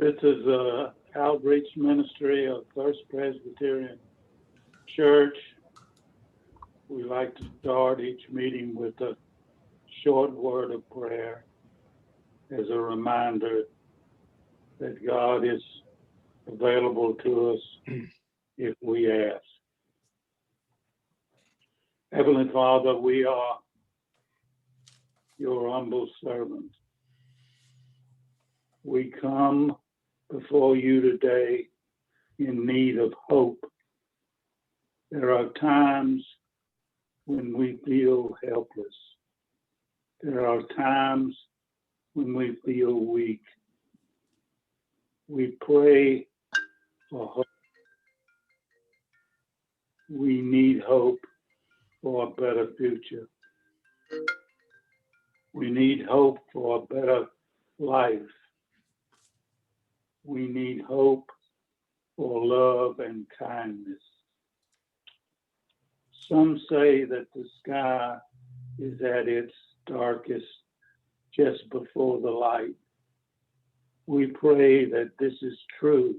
This is an outreach ministry of First Presbyterian Church. We like to start each meeting with a short word of prayer as a reminder that God is available to us if we ask. Heavenly Father, we are your humble servants. We come before you today in need of hope. There are times when we feel helpless. There are times when we feel weak. We pray for hope. We need hope for a better future. We need hope for a better life. We need hope for love and kindness. Some say that the sky is at its darkest just before the light. We pray that this is true,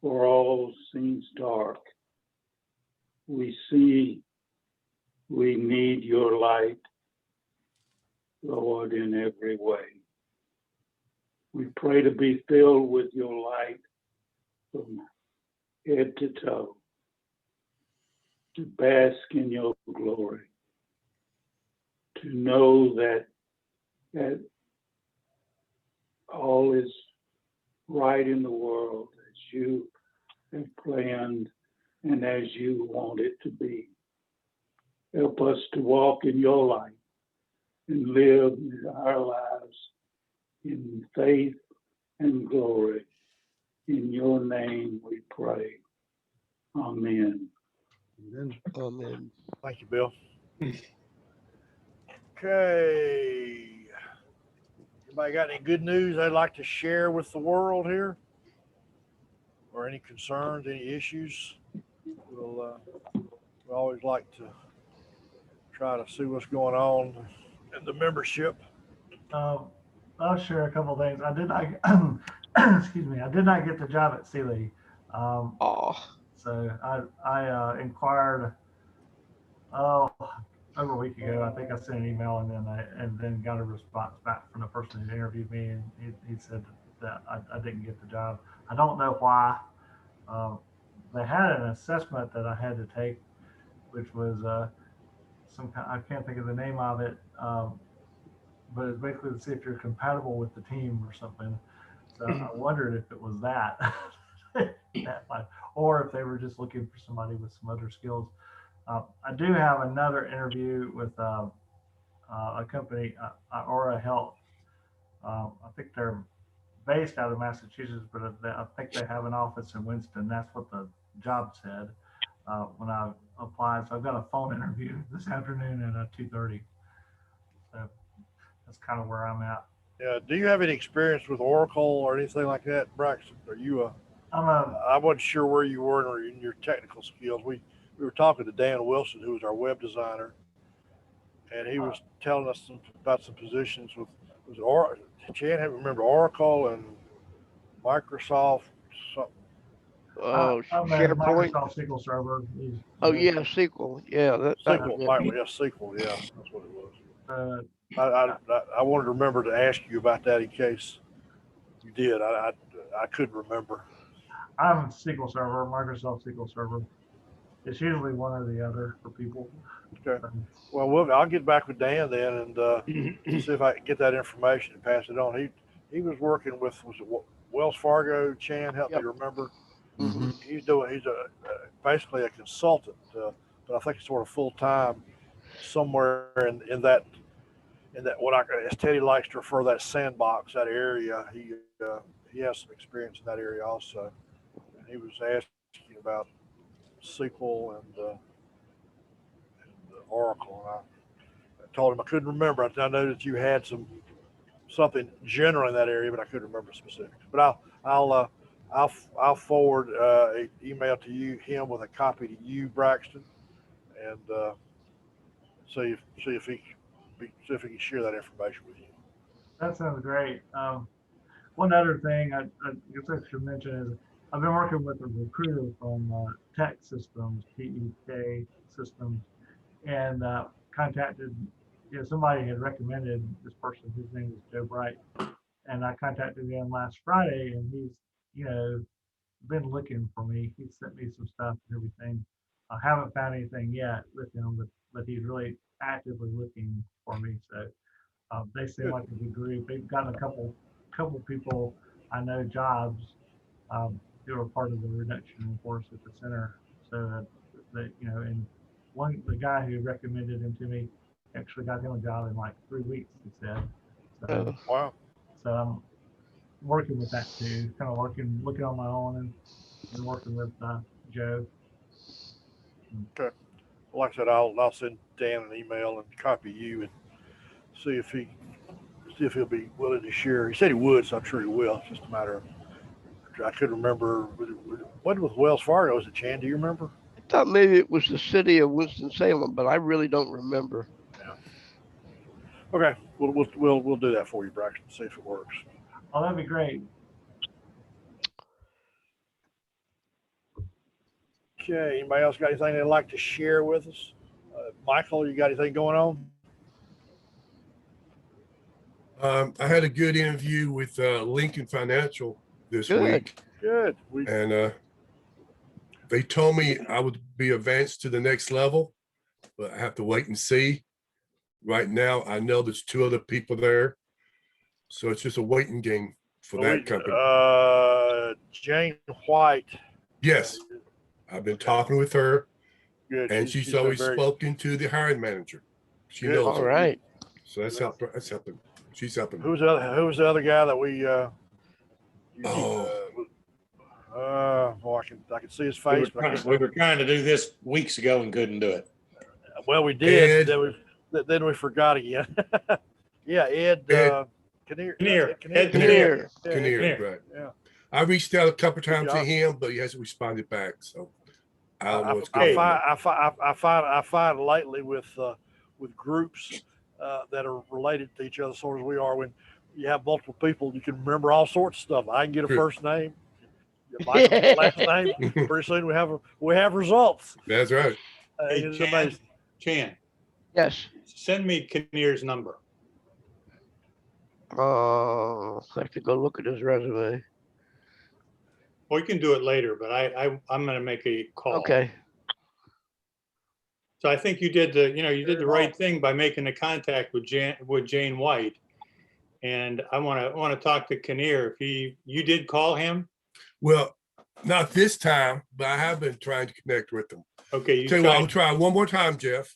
for all seems dark. We see we need your light, Lord, in every way. We pray to be filled with your light from head to toe, to bask in your glory, to know that all is right in the world as you have planned and as you want it to be. Help us to walk in your light and live our lives in faith and glory. In your name we pray. Amen. Amen. Thank you, Bill. Okay. Anybody got any good news they'd like to share with the world here? Or any concerns, any issues? We always like to try to see what's going on in the membership. I'll share a couple of things. I did not, excuse me, I did not get the job at Sealy. So I inquired over a week ago. I think I sent an email and then got a response back from the person who interviewed me, and he said that I didn't get the job. I don't know why. They had an assessment that I had to take, which was some kind, I can't think of the name of it, but it's basically to see if you're compatible with the team or something. So I wondered if it was that, or if they were just looking for somebody with some other skills. I do have another interview with a company, Aura Health. I think they're based out of Massachusetts, but I think they have an office in Winston. That's what the job said when I applied. So I've got a phone interview this afternoon at 2:30. So that's kind of where I'm at. Yeah. Do you have any experience with Oracle or anything like that, Braxton? Are you I wasn't sure where you were in your technical skills. We were talking to Dan Wilson, who was our web designer, and he was telling us about some positions with Oracle. Chan, I remember Oracle and Microsoft something. I'm a SharePoint. Microsoft SQL Server. Yeah, SQL. Yeah, SQL. Yeah, that's what it was. I wanted to remember to ask you about that in case you did. I couldn't remember. I'm SQL Server, Microsoft SQL Server. It's usually one or the other for people. Okay. Well, I'll get back with Dan then and see if I can get that information and pass it on. He was working with, was it Wells Fargo? Chan, help me remember. Mm-hmm. He's basically a consultant, but I think it's sort of full time somewhere in that what as Teddy likes to refer that sandbox, that area. He has some experience in that area also, and he was asking about SQL and Oracle. And I told him I couldn't remember. I know that you had something general in that area, but I couldn't remember specifics. But I'll forward an email to him with a copy to you, Braxton, and see if he can share that information with you. That sounds great. One other thing I guess I should mention is I've been working with a recruiter from Tech Systems, TEK Systems, and contacted, somebody had recommended this person. His name is Joe Bright, and I contacted him last Friday, and he's, been looking for me. He sent me some stuff and everything. I haven't found anything yet with him, but he's really actively looking for me. So they seem like a good group. They've gotten a couple people I know jobs who are part of the reduction in force at the center. So that and the guy who recommended him to me actually got him a job in like 3 weeks. He said. So, Wow. so I'm working with that too. Kind of looking on my own and working with Joe. Okay. Like I said, I'll send Dan an email and copy you and see if he'll be willing to share. He said he would, so I'm sure he will. It's just a matter of, I couldn't remember what with Wells Fargo. Was it Chan? Do you remember? I thought maybe it was the city of Winston-Salem, but I really don't remember. Yeah. Okay, we'll do that for you, Braxton. See if it works. Oh, that'd be great. Okay. Anybody else got anything they'd like to share with us? Michael, you got anything going on? I had a good interview with Lincoln Financial this Good. week, Good. and they told me I would be advanced to the next level, but I have to wait and see. Right now, I know there's 2 other people there, so it's just a waiting game for that company. Jane White. Yes, I've been talking with her, Good. and she's always spoken to the hiring manager. She Good. knows All her. right. So that's helping. That's helping. She's helping. Who's the other guy that we? Well, I can see his face. We were trying to do this weeks ago and couldn't do it. Well, we did. Ed. Then we forgot again. Yeah, Ed. Ed. Kinnear. Ed Kinnear. Kinnear, right? Yeah. I reached out a couple times to job. him, but he hasn't responded back. So I don't know what's going on. I find lately with groups that are related to each other, sort of as we are, when you have multiple people, you can remember all sorts of stuff. I can get a Sure. first name, Michael's last name. Pretty soon we have results. That's right. Hey, It's Chan. amazing. Chan, Yes. send me Kinnear's number. I have to go look at his resume. Or you can do it later, but I'm going to make a call. Okay. So I think you did the right thing by making the contact with Jane White. And I want to talk to Kinnear. If you did call him. Well, not this time, but I have been trying to connect with him. Okay. Tell you what, I'll try one more time, Jeff,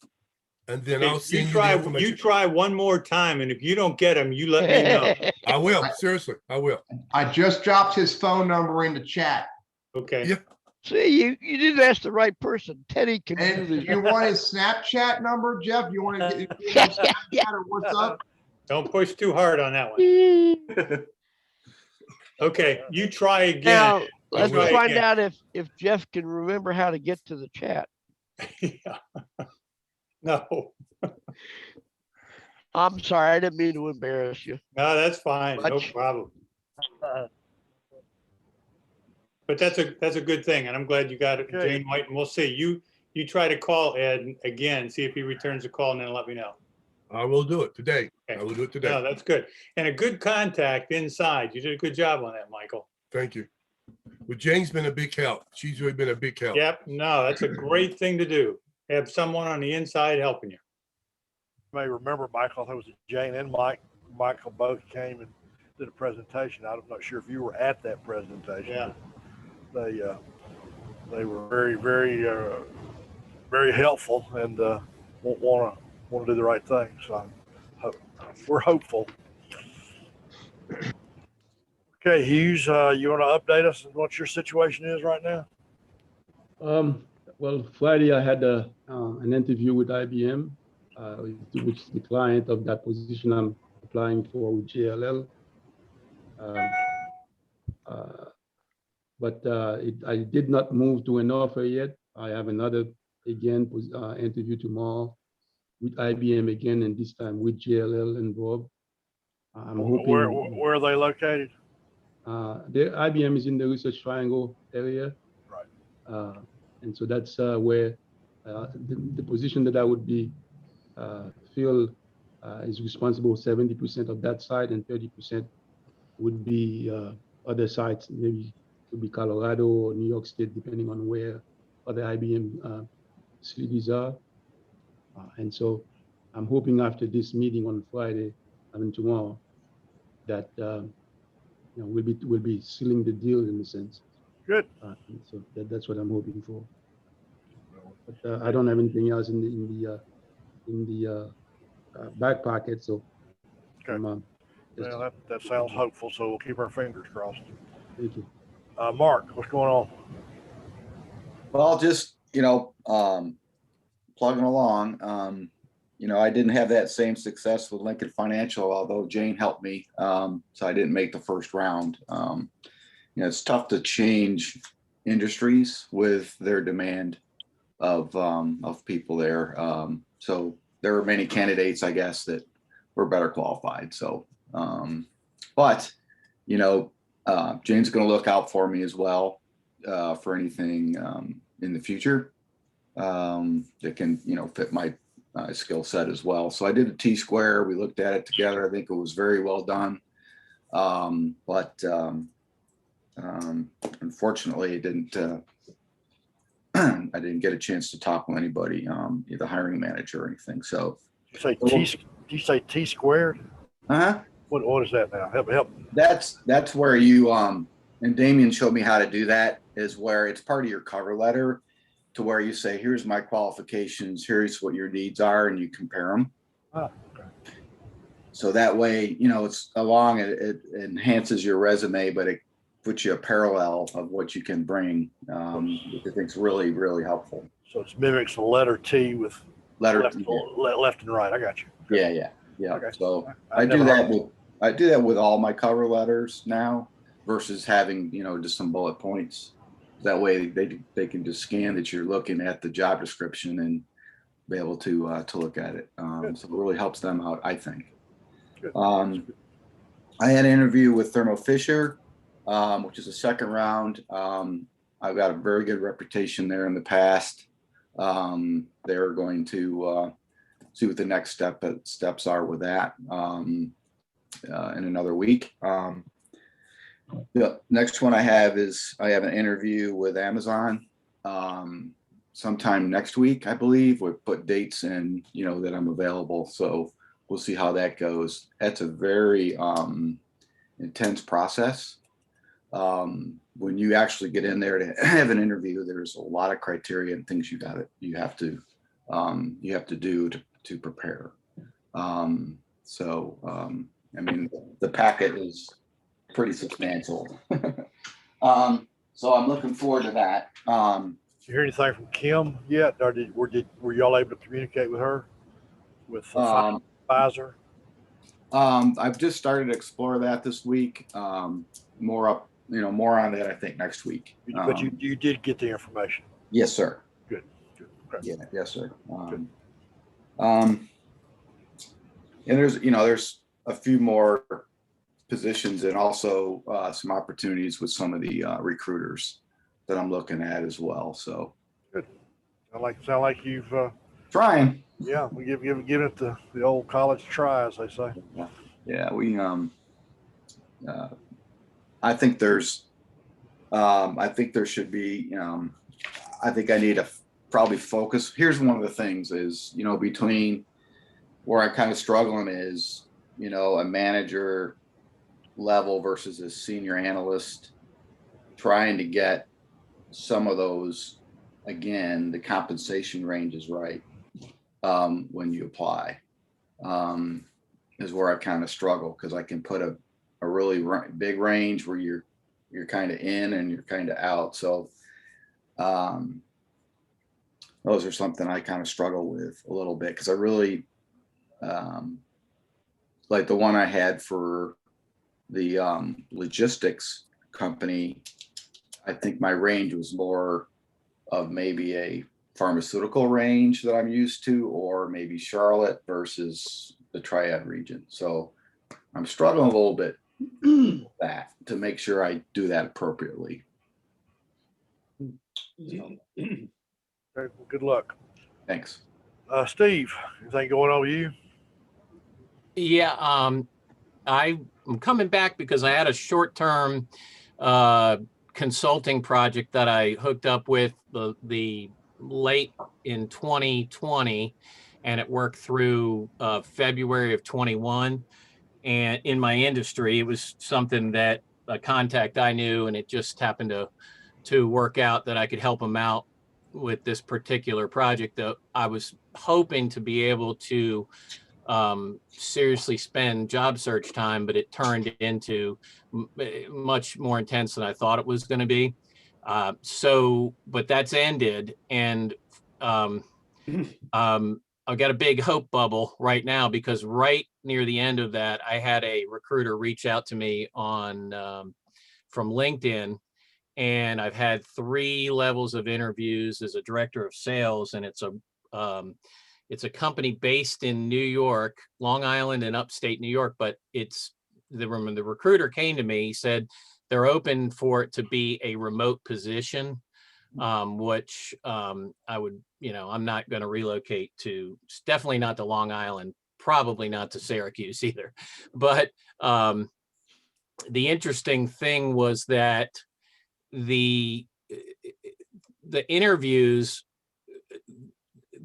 and then I'll send you the information. You try one more time, and if you don't get him, you let me know. I will. Seriously, I will. I just dropped his phone number in the chat. Okay. Yeah. See, you didn't ask the right person. Teddy can do And this. you want his Snapchat number, Jeff? You want to get Snapchat or what's up? Don't push too hard on that one. Okay, you try again. Now, let's try find again. out if Jeff can remember how to get to the chat. Yeah. No, I'm sorry, I didn't mean to embarrass you. no, that's fine. No Much. problem. But that's a good thing, and I'm glad you got it, Okay. Jane White, and we'll see. You try to call Ed again, see if he returns the call, and then let me know. I will do it today. Okay. I will do it No, today. that's good. And a good contact inside. You did a good job on that, Michael. Thank you. Well, Jane's been a big help. She's really been a big help. Yep, no, that's a great thing to do. Have someone on the inside helping you. You may remember, Michael, I think it was Jane and Michael both came and did a presentation. I'm not sure if you were at that presentation. Yeah. They were very, very, very helpful and want to do the right thing. So we're hopeful. Okay, Hughes, you want to update us on what your situation is right now? Well, Friday I had an interview with IBM, which is the client of that position I'm applying for with JLL. But I did not move to an offer yet. I have another, again, interview tomorrow with IBM again, and this time with JLL involved. I'm hoping. Where are they located? the IBM is in the Research Triangle area. Right. And so that's where the position that I would be feel is responsible 70% of that site, and 30% would be other sites, maybe would be Colorado or New York State, depending on where other IBM facilities are. And so I'm hoping after this meeting on Friday, I mean tomorrow, that we'll be sealing the deal in a sense. Good. So that's what I'm hoping for. But I don't have anything else in the back pocket. So Okay. Well, that sounds hopeful. So we'll keep our fingers crossed. Thank you. Mark, what's going on? Well, just, plugging along. I didn't have that same success with Lincoln Financial, although Jane helped me. So I didn't make the first round. It's tough to change industries with their demand of people there. So there were many candidates, I guess, that were better qualified. So, but Jane's going to look out for me as well for anything in the future that can, fit my skill set as well. So I did a T-square. We looked at it together. I think it was very well done. But unfortunately, it didn't. I didn't get a chance to talk with anybody, the hiring manager or anything. So did you say T squared? Uh-huh. What is that now? Help. That's where you and Damien showed me how to do that, is where it's part of your cover letter, to where you say, here's my qualifications, here's what your needs are, and you compare them. Oh, okay. So that way, it's along, it enhances your resume, but it puts you a parallel of what you can bring, which I think is really, really helpful. So it mimics the letter T with left and right. I got you. Okay. Yeah. Okay. So I do that with all my cover letters now, versus having, just some bullet points. That way they can just scan that you're looking at the job description and be able to look at it. So it really helps them out, I think. Good. I had an interview with Thermo Fisher, which is a second round. I've got a very good reputation there in the past. They're going to see what the next steps are with that in another week. The next one I have an interview with Amazon sometime next week, I believe. We'll put dates in, that I'm available. So we'll see how that goes. That's a very intense process. When you actually get in there to have an interview, there's a lot of criteria and things you have to do to prepare. The packet is pretty substantial. So I'm looking forward to that. Did you hear anything from Kim yet? Or were y'all able to communicate with her? With Pfizer? I've just started to explore that this week. More on that, I think, next week. But you did get the information. Yes, sir. Good. Okay. Yeah, yes, sir. And there's a few more positions and also some opportunities with some of the recruiters that I'm looking at as well. So good. Sound like you've trying. Yeah, we give it the old college try, as they say. Yeah, we I think there should be I think I need to probably focus. Here's one of the things is, between where I'm kind of struggling is, a manager level versus a senior analyst, trying to get some of those, again, the compensation range is right when you apply, is where I kind of struggle, because I can put a really big range where you're kind of in and you're kind of out. So those are something I kind of struggle with a little bit, because I really like the one I had for the logistics company. I think my range was more of maybe a pharmaceutical range that I'm used to, or maybe Charlotte versus the Triad region. So I'm struggling a little bit that to make sure I do that appropriately. So, Okay, well, good luck. thanks. Steve, anything going on with you? Yeah, I'm coming back because I had a short-term consulting project that I hooked up with the late in 2020, and it worked through February of 21. And in my industry, it was something that a contact I knew, and it just happened to work out that I could help him out with this particular project that I was hoping to be able to seriously spend job search time, but it turned into much more intense than I thought it was going to be. But that's ended, and I've got a big hope bubble right now because right near the end of that, I had a recruiter reach out to me on from LinkedIn, and I've had 3 levels of interviews as a director of sales, and it's a company based in New York, Long Island, and upstate New York. But it's the recruiter came to me, he said they're open for it to be a remote position, which I would, I'm not going to relocate to, definitely not to Long Island, probably not to Syracuse either. But the interesting thing was that the interviews,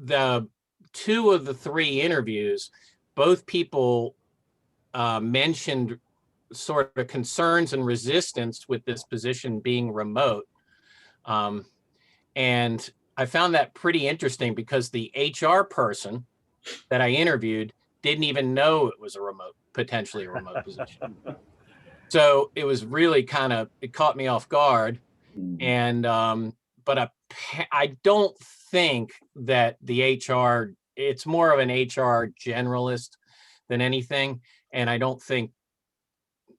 the 2 of the 3 interviews, both people mentioned sort of concerns and resistance with this position being remote. And I found that pretty interesting because the HR person that I interviewed didn't even know it was potentially a remote position. So it was really it caught me off guard. And, but I don't think that the HR, it's more of an HR generalist than anything. And I don't think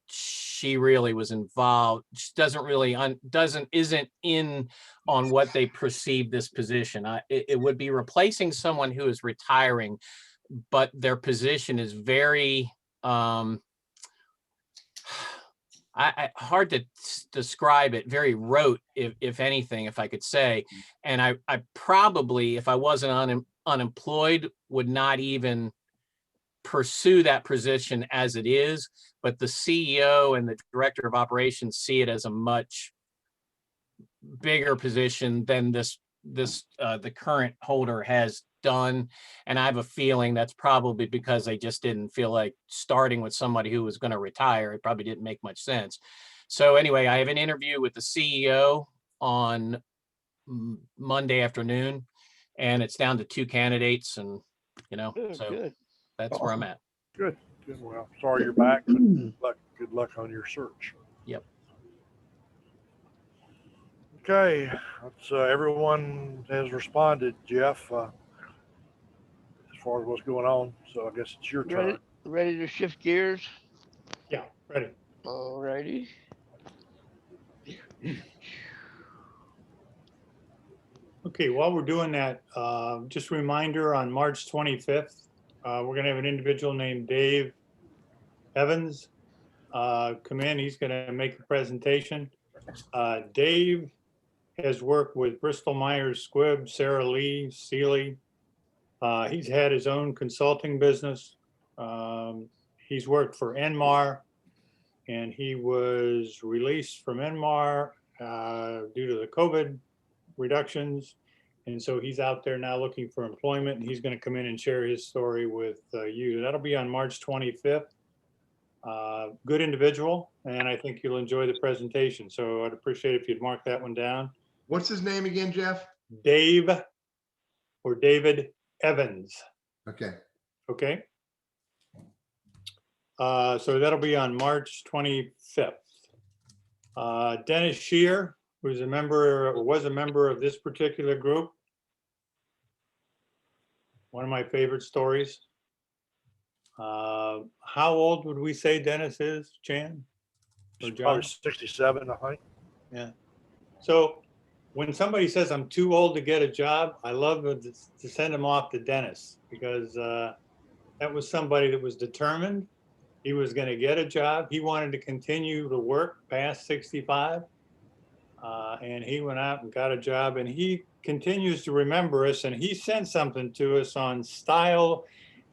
she really was involved. She doesn't really, isn't in on what they perceive this position. It would be replacing someone who is retiring, but their position is very, hard to describe it, very rote, if anything, if I could say. And I probably, if I wasn't unemployed, would not even pursue that position as it is. But the CEO and the director of operations see it as a much bigger position than the current holder has done. And I have a feeling that's probably because they just didn't feel like starting with somebody who was going to retire. It probably didn't make much sense. So anyway, I have an interview with the CEO on Monday afternoon, and it's down to 2 candidates, and so Good. that's where I'm at. Good. Well, sorry you're back, but good luck on your search. Yep. Okay, that's everyone has responded, Jeff, as far as what's going on. So I guess it's your turn. Ready to shift gears? Yeah, ready. All righty. Okay, while we're doing that, just a reminder, on March 25th, we're going to have an individual named Dave Evans come in. He's going to make a presentation. Dave has worked with Bristol Myers Squibb, Sarah Lee, Sealy. He's had his own consulting business. He's worked for Enmar, and he was released from Enmar due to the COVID reductions. And so he's out there now looking for employment, and he's going to come in and share his story with you. That'll be on March 25th. Good individual, and I think you'll enjoy the presentation. So I'd appreciate it if you'd mark that one down. What's his name again, Jeff? Dave or David Evans. Okay. Okay. So that'll be on March 25th. Dennis Shear, who's a member, or was a member of this particular group. One of my favorite stories. How old would we say Dennis is, Chan? Or John? Probably 67, I think. Yeah. So when somebody says I'm too old to get a job, I love to send them off to Dennis, because that was somebody that was determined, He was going to get a job. He wanted to continue to work past 65. And he went out and got a job, and he continues to remember us, and he sent something to us on Style.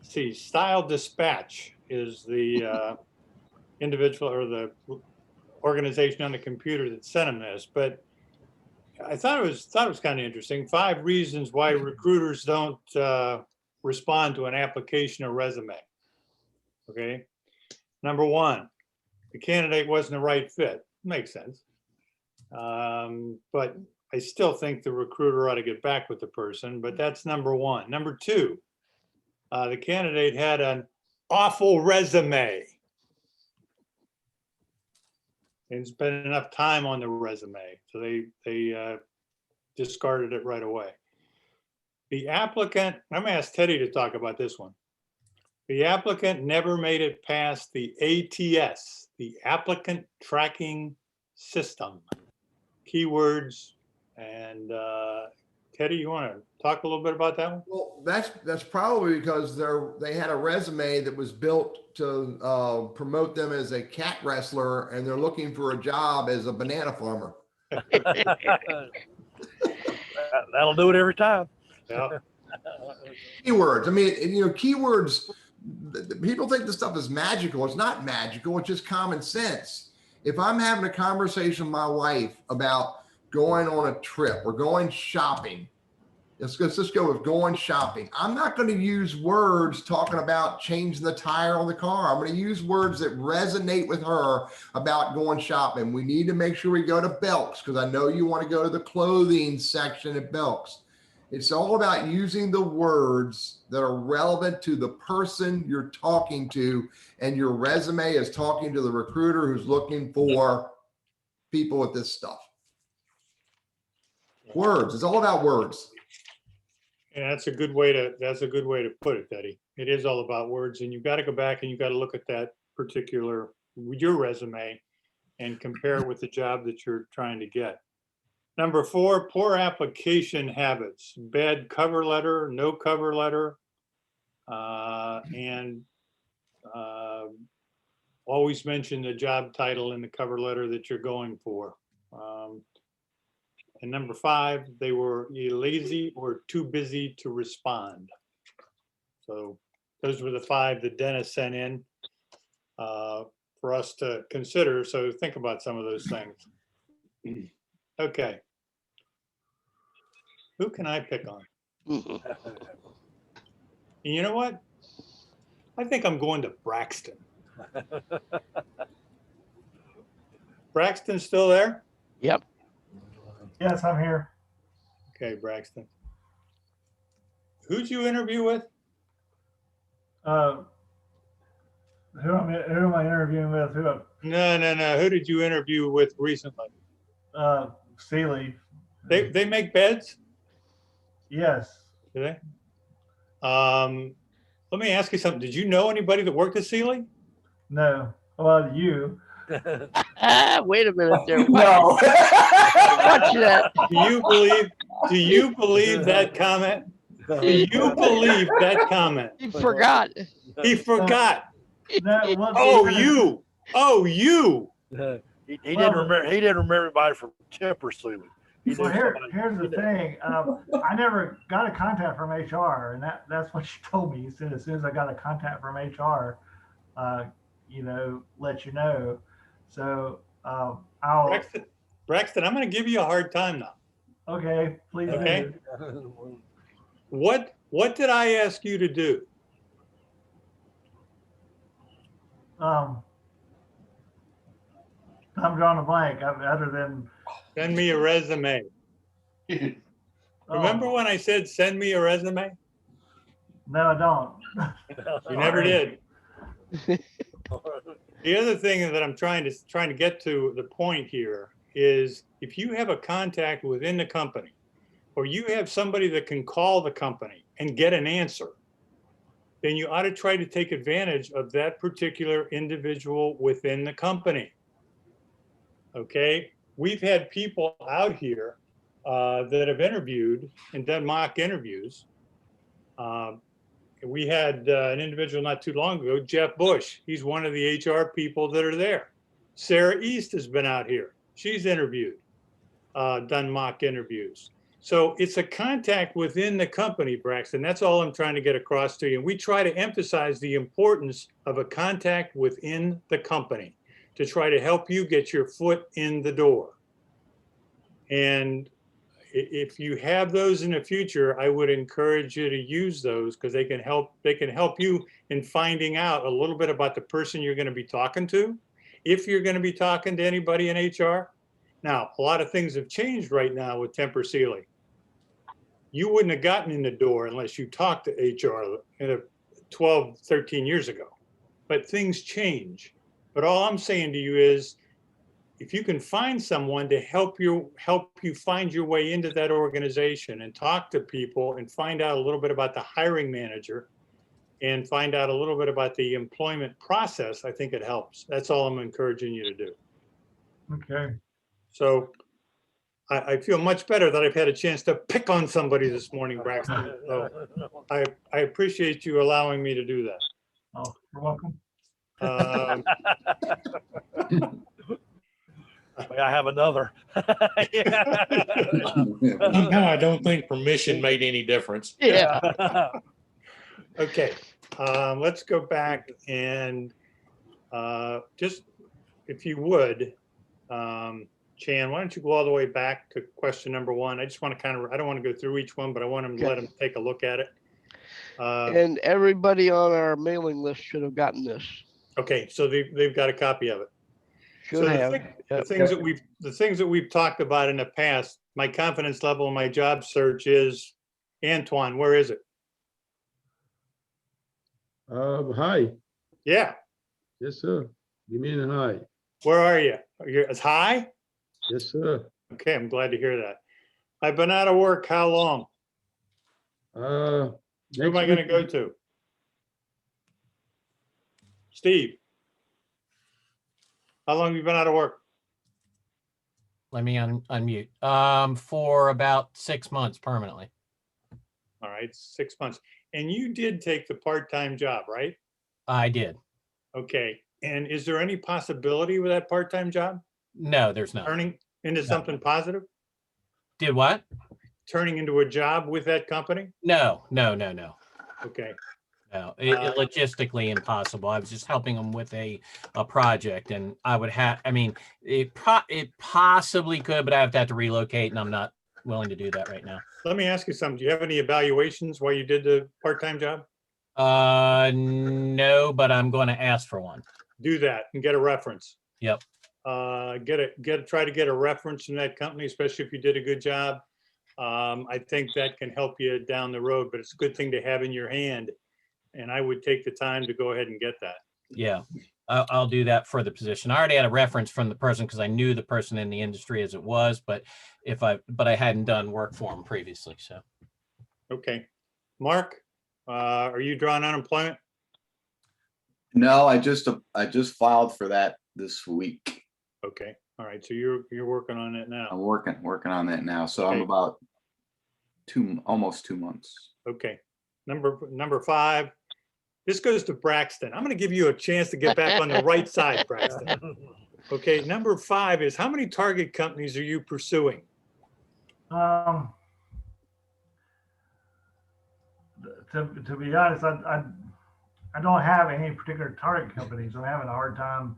See, Style Dispatch is the individual or the organization on the computer that sent him this. But I thought it was kind of interesting. 5 reasons why recruiters don't respond to an application or resume. Okay. Number 1, the candidate wasn't the right fit. Makes sense. But I still think the recruiter ought to get back with the person, but that's number 1. Number 2, the candidate had an awful resume and spent enough time on the resume. So they discarded it right away. The applicant, I'm gonna ask Teddy to talk about this one. The applicant never made it past the ATS, the applicant tracking system. Keywords, and Teddy, you want to talk a little bit about that one? Well, that's probably because they had a resume that was built to promote them as a cat wrestler, and they're looking for a job as a banana farmer. That'll do it every time. Yeah. Keywords. I mean, keywords. People think this stuff is magical. It's not magical. It's just common sense. If I'm having a conversation with my wife about going on a trip or going shopping, let's just go with going shopping. I'm not going to use words talking about changing the tire on the car. I'm going to use words that resonate with her about going shopping. We need to make sure we go to Belk's because I know you want to go to the clothing section at Belk's. It's all about using the words that are relevant to the person you're talking to, and your resume is talking to the recruiter who's looking for people with this stuff. Words. It's all about words. And that's a good way to put it, Teddy. It is all about words, and you've got to go back and you've got to look at that particular, your resume, and compare it with the job that you're trying to get. Number 4, poor application habits, bad cover letter, no cover letter, and always mention the job title in the cover letter that you're going for. And number 5, they were either lazy or too busy to respond. So those were the 5 that Dennis sent in for us to consider. So think about some of those things. Okay. Who can I pick on? You know what? I think I'm going to Braxton. Braxton still there? Yep. Yes, I'm here. Okay, Braxton. Who'd you interview with? Who am I interviewing with? No. Who did you interview with recently? Sealy. They make beds? Yes. Do they? Let me ask you something. Did you know anybody that worked at Sealy? No. Well, you. Wait a minute there. No. Watch that. Do you believe that comment? Do you believe that comment? He forgot. He forgot. No, You. He didn't remember. He didn't remember anybody from Temper Sealy. Well, here's the thing. I never got a contact from HR, and that's what she told me. She said as soon as I got a contact from HR, let you know. So Braxton, I'm going to give you a hard time now. Okay, please. Okay. Do. What did I ask you to do? I'm drawing a blank. Other than send me a resume. Remember when I said send me a resume? No, I don't. You never did. The other thing that I'm trying to get to the point here is if you have a contact within the company, or you have somebody that can call the company and get an answer, then you ought to try to take advantage of that particular individual within the company. Okay, we've had people out here that have interviewed and done mock interviews, we had an individual not too long ago, Jeff Bush. He's one of the HR people that are there. Sarah East has been out here. She's interviewed, done mock interviews. So it's a contact within the company, Braxton. That's all I'm trying to get across to you. And we try to emphasize the importance of a contact within the company to try to help you get your foot in the door. And if you have those in the future, I would encourage you to use those because they can help you in finding out a little bit about the person you're going to be talking to, if you're going to be talking to anybody in HR. Now, a lot of things have changed right now with Temper Sealy. You wouldn't have gotten in the door unless you talked to HR 12, 13 years ago. But things change. But all I'm saying to you is, if you can find someone to help you find your way into that organization and talk to people and find out a little bit about the hiring manager and find out a little bit about the employment process, I think it helps. That's all I'm encouraging you to do. Okay. So I feel much better that I've had a chance to pick on somebody this morning, Braxton. So I appreciate you allowing me to do that. Oh, you're welcome. I have another. Somehow I don't think permission made any difference. Yeah. Okay, let's go back and just, if you would, Chan, why don't you go all the way back to question number 1? I just want to I don't want to go through each one, but I want to let them take a look at it. And everybody on our mailing list should have gotten this. Okay, so they've got a copy of it. Should So have. the things that we've talked about in the past, my confidence level in my job search is, Antoine, where is it? Hi. Yeah, Yes, sir. Give me a hi. where are you? You're as high? Yes, sir. Okay, I'm glad to hear that. I've been out of work how long? Who am I going to go to? Steve. How long have you been out of work? Let me unmute. For about 6 months permanently. All right, 6 months. And you did take the part-time job, right? I did. Okay, and is there any possibility with that part-time job No, there's not. turning into something positive? Did what? Turning into a job with that company? No. Okay, No, it logistically impossible. I was just helping them with a project, and I would have. I mean, it possibly could, but I have to relocate, and I'm not willing to do that right now. let me ask you something. Do you have any evaluations while you did the part-time job? No, but I'm going to ask for one. Do that and get a reference. Yep. Try to get a reference from that company, especially if you did a good job. I think that can help you down the road, but it's a good thing to have in your hand. And I would take the time to go ahead and get that. Yeah, I'll do that for the position. I already had a reference from the person because I knew the person in the industry as it was, but I hadn't done work for him previously. So. Okay. Mark, are you drawing unemployment? No, I just filed for that this week. Okay. All right. So you're working on it now. I'm working on that now. So Okay. I'm about almost 2 months. Okay. Number 5. This goes to Braxton. I'm going to give you a chance to get back on the right side, Braxton. Okay. Number 5 is, how many target companies are you pursuing? To be honest, I don't have any particular target companies. I'm having a hard time,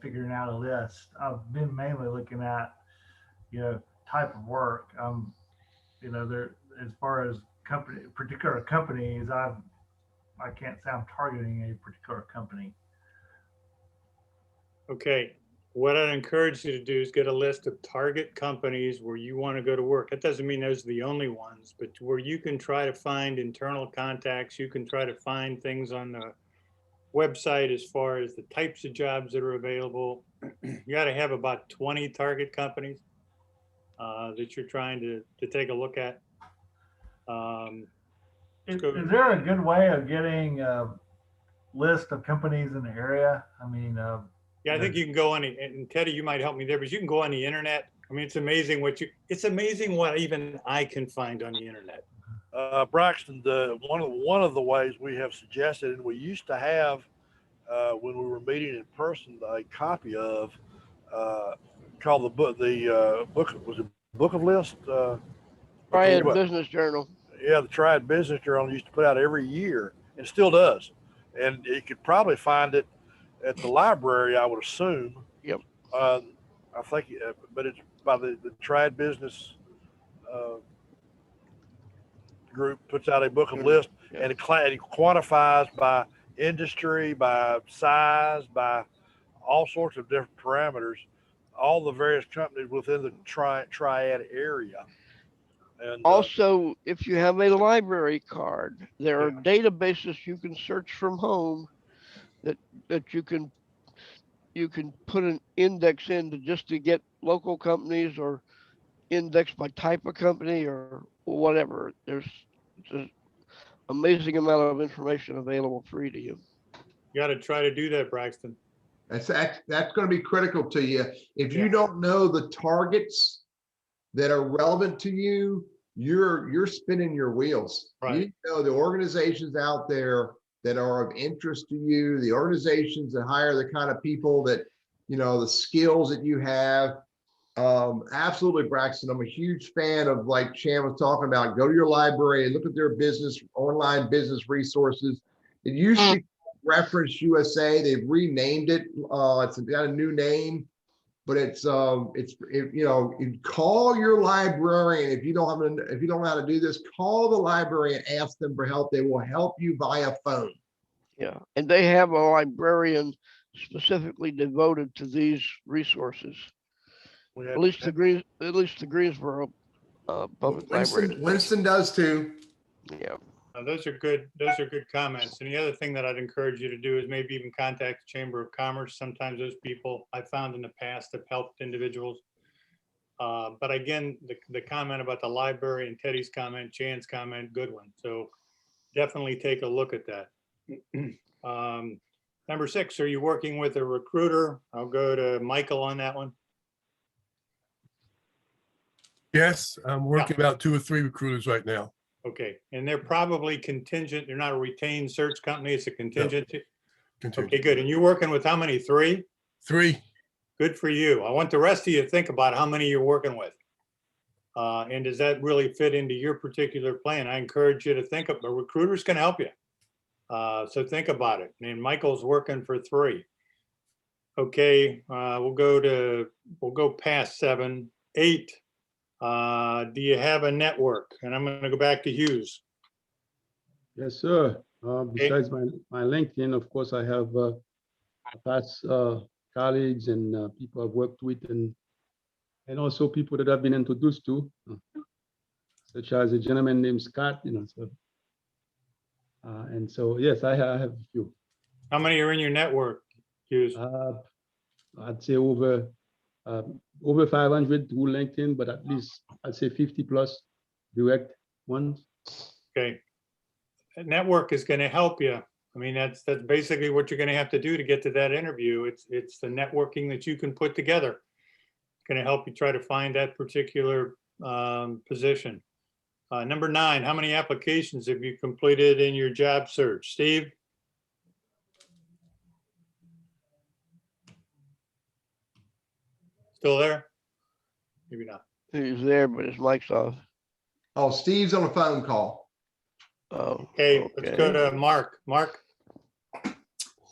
figuring out a list. I've been mainly looking at, type of work. There, as far as particular companies, I can't say I'm targeting a particular company. Okay. What I'd encourage you to do is get a list of target companies where you want to go to work. That doesn't mean those are the only ones, but where you can try to find internal contacts, you can try to find things on the website as far as the types of jobs that are available. You got to have about 20 target companies that you're trying to take a look at. Is there a good way of getting a list of companies in the area? I mean, yeah, I think you can go on, and Teddy, you might help me there, but you can go on the internet. I mean, it's amazing what even I can find on the internet. Braxton, one of the ways we have suggested, and we used to have when we were meeting in person, a copy of called the book was it Book of List? Triad Business Journal. Yeah, the Triad Business Journal used to put out every year, and still does. And you could probably find it at the library, I would assume. Yep. I think, but it's by the Triad Business group puts out a book of lists, Yeah. and it quantifies by industry, by size, by all sorts of different parameters, all the various companies within the Triad area. And Also, if you have a library card, there are databases you can search from home that you can put an index into just to get local companies, or index by type of company or whatever. There's an amazing amount of information available free to you. You got to try to do that, Braxton. That's going to be critical to you. If you don't know the targets that are relevant to you, you're spinning your wheels. Right. You know the organizations out there that are of interest to you, the organizations that hire the kind of people that, you know, the skills that you have. Absolutely, Braxton. I'm a huge fan of, like Chan was talking about, go to your library and look at their online business resources. It used to be Reference USA. They've renamed it. It's got a new name, but it's you know, you call your librarian. If you don't know how to do this, call the library and ask them for help. They will help you via phone. Yeah, and they have a librarian specifically devoted to these resources. At least the Greensboro Public Library. Winston does too. Yeah. Those are good comments. And the other thing that I'd encourage you to do is maybe even contact the Chamber of Commerce. Sometimes those people I found in the past have helped individuals. But again, the comment about the library and Teddy's comment, Chan's comment, good one. So definitely take a look at that. Number 6, are you working with a recruiter? I'll go to Michael on that one. Yes, I'm working about 2 or 3 recruiters right now. Okay, and they're probably contingent. They're not a retained search company. It's a contingent. Okay, good. And you're working with how many? 3? 3. Good for you. I want the rest of you to think about how many you're working with. And does that really fit into your particular plan? I encourage you to think of, a recruiter's can help you. So think about it. And Michael's working for 3. Okay, we'll go past 7, 8. Do you have a network? And I'm going to go back to Hughes. Yes, sir. Besides my LinkedIn, of course, I have past colleagues and people I've worked with, and also people that I've been introduced to, such as a gentleman named Scott. You know, so and so yes, I have a few. How many are in your network, Hughes? I'd say over 500 through LinkedIn, but at least I'd say 50 plus direct ones. Okay. That network is going to help you. I mean, that's basically what you're going to have to do to get to that interview. It's the networking that you can put together. It's going to help you try to find that particular position. Number 9, how many applications have you completed in your job search? Steve? Still there? Maybe not. He's there, but his mic's off. Oh, Steve's on a phone call. Oh, okay. Let's go to Mark. Mark?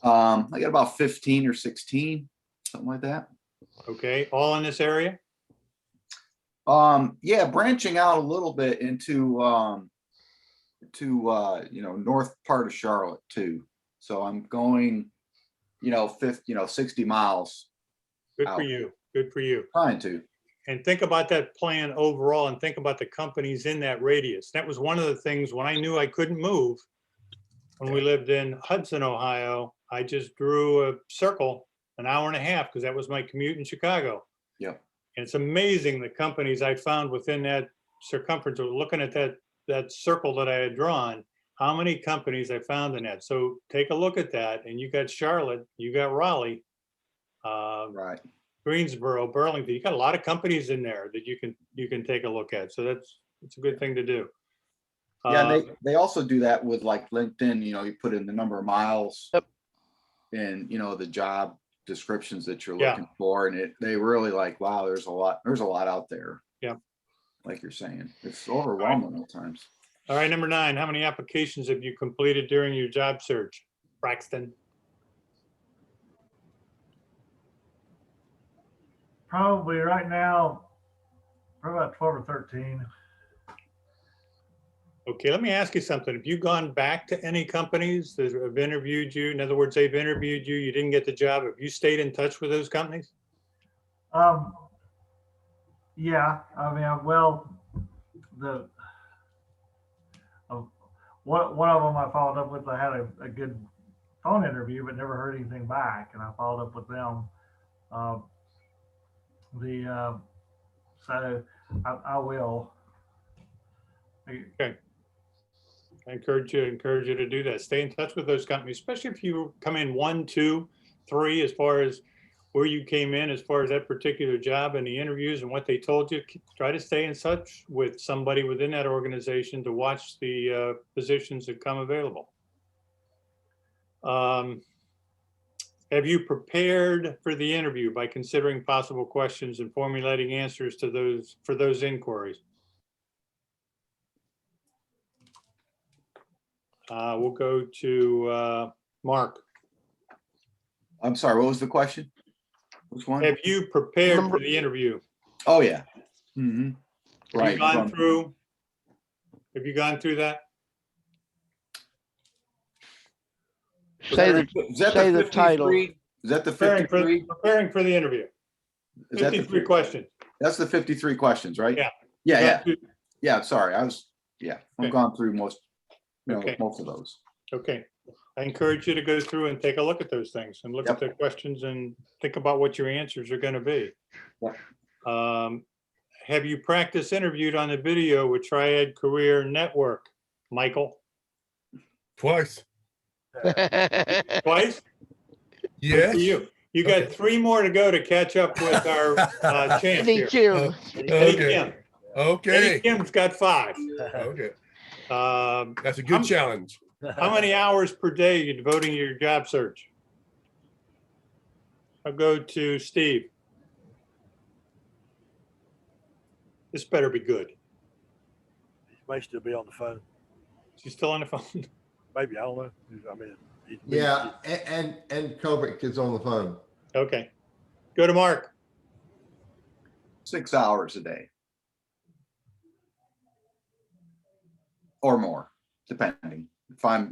I got about 15 or 16, something like that. Okay, all in this area? Yeah, branching out a little bit into you know, north part of Charlotte too. So I'm going, 60 miles. Good for you. Good for you. Trying to. And think about that plan overall, and think about the companies in that radius. That was one of the things when I knew I couldn't move, when we lived in Hudson, Ohio, I just drew a circle an hour and a half because that was my commute in Chicago. Yep. And it's amazing the companies I found within that circumference. Looking at that circle that I had drawn, how many companies I found in that. So take a look at that. And you got Charlotte, you got Raleigh, Right. Greensboro, Burlington. You got a lot of companies in there that you can take a look at. So it's a good thing to do. Yeah, and they also do that with like LinkedIn, you know, you put in the number of miles Yep. and, you know, the job descriptions that you're Yeah. looking for. And they really like, wow, there's a lot out there. Yeah. Like you're saying, it's overwhelming at times. All right, number 9, how many applications have you completed during your job search? Braxton? Probably right now, probably about 12 or 13. Okay, let me ask you something. Have you gone back to any companies that have interviewed you? In other words, they've interviewed you, you didn't get the job. Have you stayed in touch with those companies? Yeah, I mean, well, one of them I followed up with, I had a good phone interview, but never heard anything back, and I followed up with them. So I will. Okay. I encourage you to do that. Stay in touch with those companies, especially if you come in 1, 2, 3, as far as where you came in, as far as that particular job and the interviews and what they told you. Try to stay in touch with somebody within that organization to watch the positions that come available. Have you prepared for the interview by considering possible questions and formulating answers to those inquiries? We'll go to Mark. I'm sorry, what was the question? Which one? Have you prepared for the interview? Oh, yeah. Mm-hmm. Have you gone through that? Say the title. Is that the 53? Preparing for the interview. 53 questions. That's the 53 questions, right? Yeah. Yeah. Yeah, sorry. I've gone through most of those. Okay. I encourage you to go through and take a look at those things and look at the questions and think about what your answers are going to be. Yep. Have you practice interviewed on the video with Triad Career Network, Michael? Twice. Twice? Yes. You got 3 more to go to catch up with our champ Eddie here. Kim. Eddie Kim. Okay. Eddie Kim's got 5. Okay. That's a good challenge. How many hours per day are you devoting to your job search? I'll go to Steve. This better be good. He may still be on the phone. She's still on the phone? Maybe, I don't know. I mean, Yeah, and Kovic is on the phone. Okay. Go to Mark. 6 hours a day. Or more, depending. I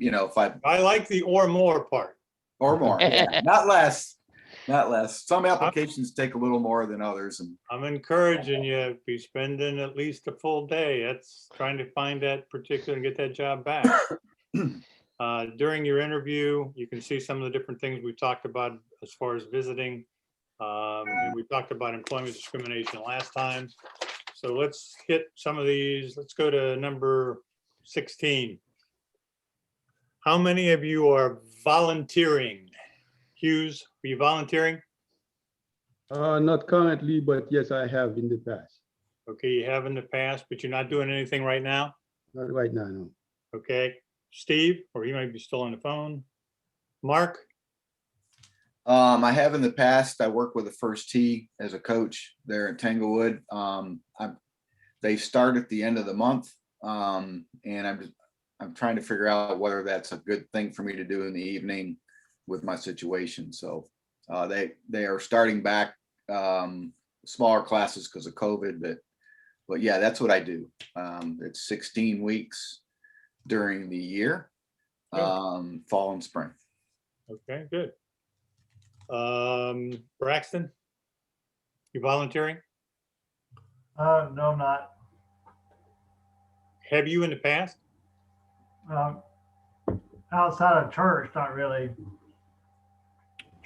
like the or more part. Or more, yeah. Not less. Some applications take a little more than others. And I'm encouraging you to be spending at least a full day. That's trying to find that particular and get that job back. During your interview, you can see some of the different things we talked about as far as visiting. And we talked about employment discrimination last time. So let's hit some of these. Let's go to number 16. How many of you are volunteering? Hughes, are you volunteering? Not currently, but yes, I have in the past. Okay, you have in the past, but you're not doing anything right now? Not right now, no. Okay. Steve, or he might be still on the phone. Mark? I have in the past. I worked with the First Tee as a coach there in Tanglewood. They start at the end of the month, and I'm trying to figure out whether that's a good thing for me to do in the evening with my situation. So they are starting back smaller classes because of COVID, but yeah, that's what I do. It's 16 weeks during the year, fall and spring. Okay, good. Braxton, you volunteering? No, I'm not. Have you in the past? Outside of church, not really.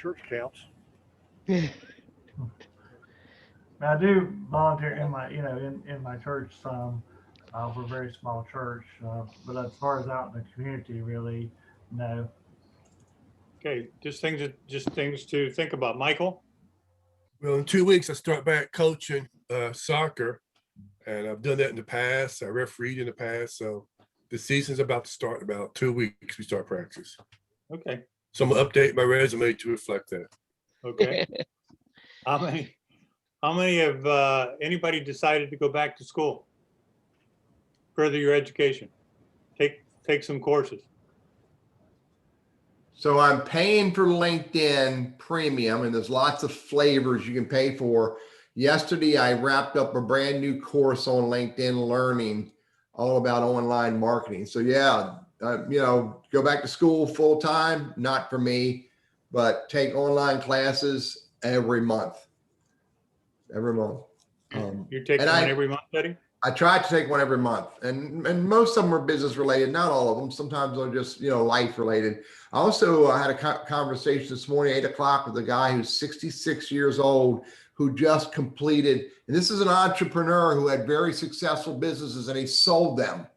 church counts. I do volunteer in my, in my church some. We're a very small church, but as far as out in the community, really, no. Okay, just things to think about. Michael? Well, in 2 weeks, I start back coaching soccer, and I've done that in the past. I refereed in the past, so the season's about to start in about 2 weeks. We start practice. Okay, So I'm gonna update my resume to reflect that. okay. How many have, anybody decided to go back to school? Further your education? Take some courses. So I'm paying for LinkedIn Premium, and there's lots of flavors you can pay for. Yesterday, I wrapped up a brand new course on LinkedIn Learning, all about online marketing. So yeah, go back to school full time, not for me, but take online classes every month. Every month. You're taking and one every month, Betty? I try to take one every month, and most of them are business related, not all of them. Sometimes they're just, life related. I also had a conversation this morning, 8 o'clock, with a guy who's 66 years old, who just completed, and this is an entrepreneur who had very successful businesses, and he sold them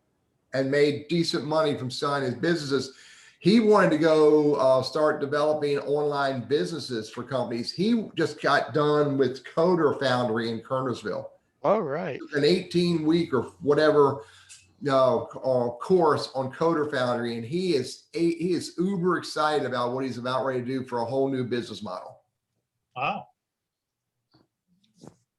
and made decent money from selling his businesses. He wanted to go start developing online businesses for companies. He just got done with Coder Foundry in Kernersville. All right. An 18-week or whatever course on Coder Foundry, and he is uber excited about what he's about ready to do for a whole new business model. Wow.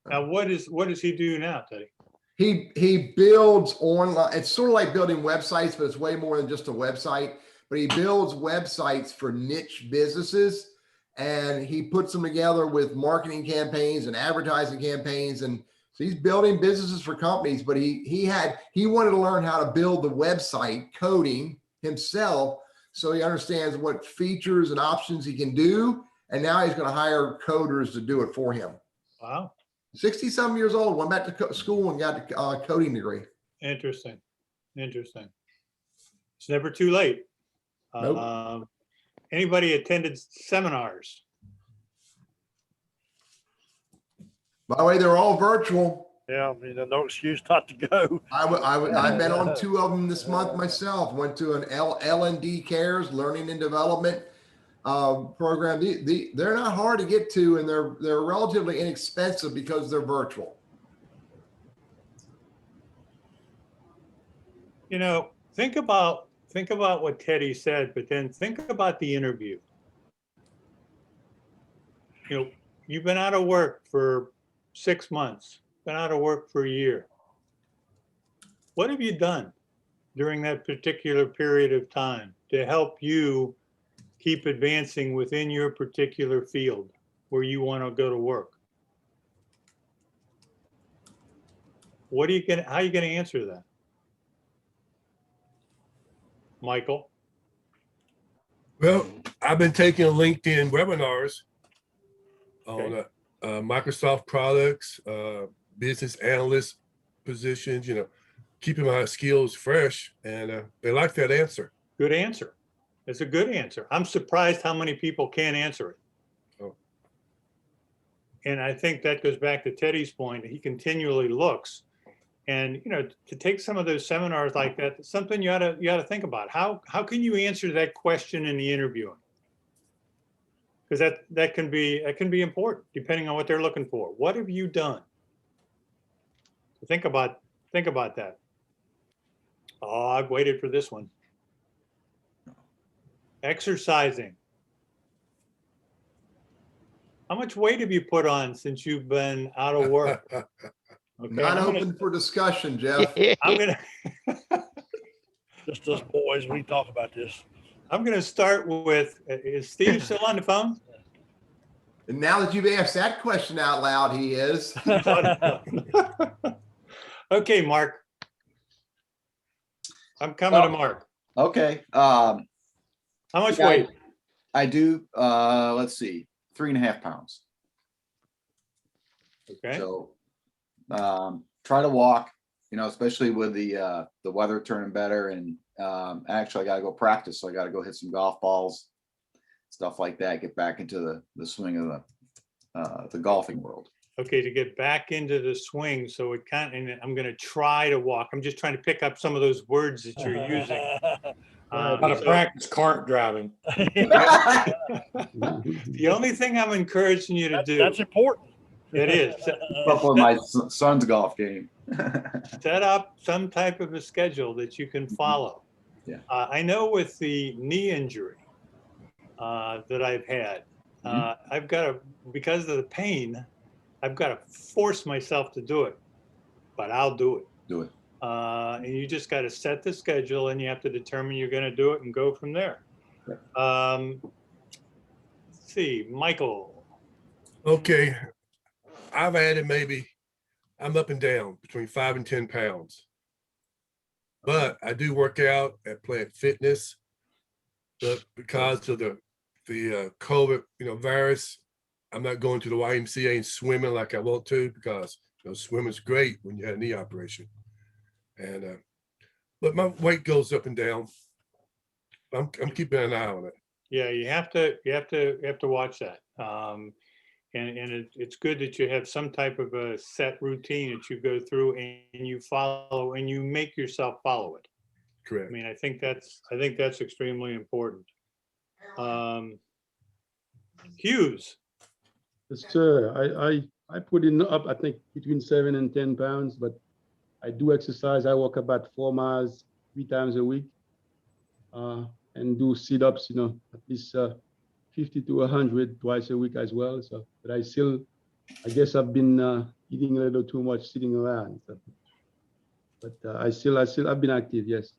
Now, what does he do now, Teddy? He builds online. It's sort of like building websites, but it's way more than just a website. But he builds websites for niche businesses, and he puts them together with marketing campaigns and advertising campaigns. And so he's building businesses for companies, but he wanted to learn how to build the website coding himself, so he understands what features and options he can do. And now he's going to hire coders to do it for him. Wow. 60-some years old, went back to school and got a coding degree. Interesting. It's never too late. Nope. Anybody attended seminars? By the way, they're all virtual. Yeah, no excuse not to go. I've been on 2 of them this month myself. Went to an L&D Cares Learning and Development program. They're not hard to get to, and they're relatively inexpensive because they're virtual. Think about what Teddy said, but then think about the interview. You've been out of work for 6 months, been out of work for a year. What have you done during that particular period of time to help you keep advancing within your particular field where you want to go to work? How are you going to answer that? Michael? Well, I've been taking LinkedIn webinars on Microsoft products, business analyst positions, keeping my skills fresh, and they like that answer. Good answer. It's a good answer. I'm surprised how many people can't answer it. Oh. And I think that goes back to Teddy's point. He continually looks, and to take some of those seminars like that, it's something you ought to think about. How can you answer that question in the interviewing? Because that can be important depending on what they're looking for. What have you done? So think about that. Oh, I've waited for this one. Exercising. How much weight have you put on since you've been out of work? Okay, Not open for discussion, Jeff. I'm gonna Just us boys, we talk about this. I'm gonna start with, is Steve still on the phone? And now that you've asked that question out loud, he is. Okay, Mark. I'm coming to Mark. Okay. How much weight? I do, let's see, 3.5 pounds. Okay. So try to walk, especially with the weather turning better, and actually I got to go practice. So I got to go hit some golf balls, stuff like that, get back into the swing of the golfing world. Okay, to get back into the swing. So and I'm going to try to walk. I'm just trying to pick up some of those words that you're using. How to practice cart driving. The only thing I'm encouraging you to do. That's important. It is. Keep up with my son's golf game. Set up some type of a schedule that you can follow. Yeah. I know with the knee injury that I've had, I've got to, because of the pain, I've got to force myself to do it, but I'll do it. Do it. And you just got to set the schedule and you have to determine you're going to do it and go from there. Let's see, Michael. Okay. I've added maybe, I'm up and down between 5 and 10 pounds. But I do work out at Planet Fitness. But because of the COVID, virus, I'm not going to the YMCA and swimming like I want to, because swimming's great when you have a knee operation. And but my weight goes up and down. I'm keeping an eye on it. Yeah, you have to watch that. And it's good that you have some type of a set routine that you go through and you follow and you make yourself follow it. Correct. I mean, I think that's extremely important. Hughes. Yes, sir. I put in up, I think, between 7 and 10 pounds, but I do exercise. I walk about 4 miles 3 times a week, and do sit-ups, at least 50 to 100 twice a week as well. So, but I guess I've been eating a little too much sitting around. So, but I've been active, yes.